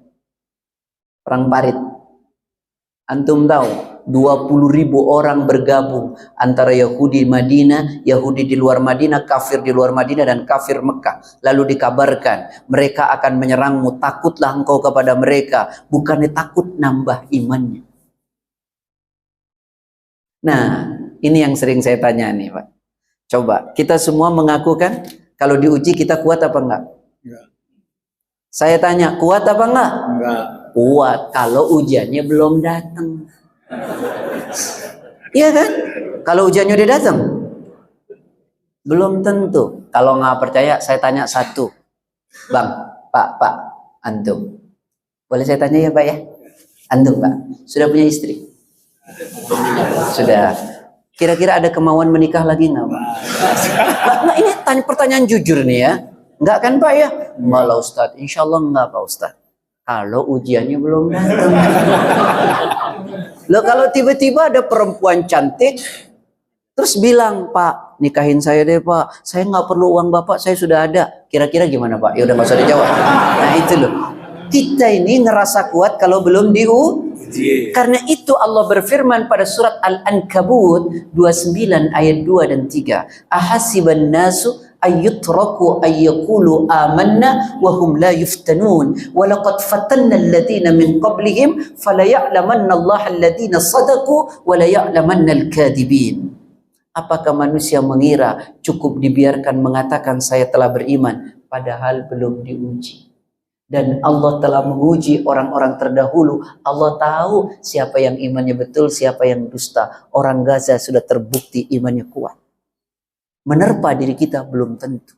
perang Parit. Antum tahu 20.000 orang bergabung antara Yahudi Madinah, Yahudi di luar Madinah, kafir di luar Madinah dan kafir Mekah. Lalu dikabarkan mereka akan menyerangmu, takutlah engkau kepada mereka, bukannya takut nambah imannya. Nah, ini yang sering saya tanya nih Pak. Coba kita semua mengaku kan kalau diuji kita kuat apa enggak? Enggak. Saya tanya, kuat apa enggak? Enggak. Kuat kalau ujiannya belum datang. Iya kan? Kalau ujiannya udah datang, belum tentu. Kalau nggak percaya, saya tanya satu, Bang, Pak, Antum. Boleh saya tanya ya Pak ya? Antum Pak, sudah punya istri? Sudah. Kira-kira ada kemauan menikah lagi nggak Pak? Nah, ini tanya pertanyaan jujur nih ya. Enggak kan Pak ya? Malah Ustadz, insya Allah enggak Pak Ustadz. Kalau ujiannya belum datang. Loh kalau tiba-tiba ada perempuan cantik, terus bilang, Pak, nikahin saya deh Pak. Saya nggak perlu uang Bapak, saya sudah ada. Kira-kira gimana Pak? Ya udah nggak usah dijawab. Nah itu loh. Kita ini ngerasa kuat kalau belum diuji. Karena itu Allah berfirman pada surat Al-Ankabut 29 ayat 2 dan 3. Ahasiban nasu ayyutraku ayyakulu amanna wahum la yuftanun walaqad fatanna alladhina min qablihim falaya'lamanna Allah alladhina sadaku walaya'lamanna al-kadhibin. Apakah manusia mengira cukup dibiarkan mengatakan saya telah beriman padahal belum diuji? Dan Allah telah menguji orang-orang terdahulu. Allah tahu siapa yang imannya betul, siapa yang dusta. Orang Gaza sudah terbukti imannya kuat. Menerpa diri kita belum tentu.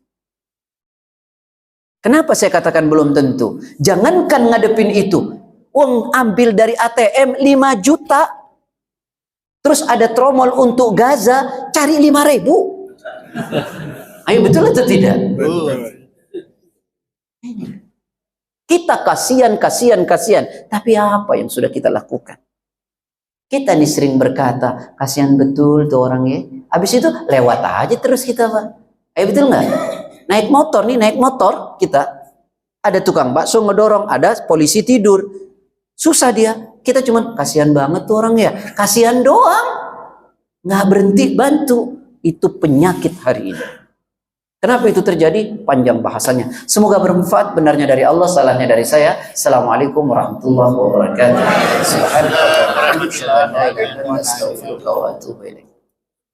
Kenapa saya katakan belum tentu? Jangankan ngadepin itu. Uang ambil dari ATM 5 juta. Terus ada tromol untuk Gaza, cari 5.000. Ayo betul atau tidak? Kita kasihan. Tapi apa yang sudah kita lakukan? Kita nih sering berkata, kasihan betul tuh orangnya. Habis itu lewat aja terus kita Pak. Betul nggak? Naik motor kita. Ada tukang bakso ngedorong, ada polisi tidur. Susah dia. Kita cuma kasihan banget tuh orangnya. Kasihan doang. Nggak berhenti bantu. Itu penyakit hari ini. Kenapa itu terjadi? Panjang bahasanya. Semoga bermanfaat, benarnya dari Allah, salahnya dari saya. Assalamualaikum warahmatullahi wabarakatuh.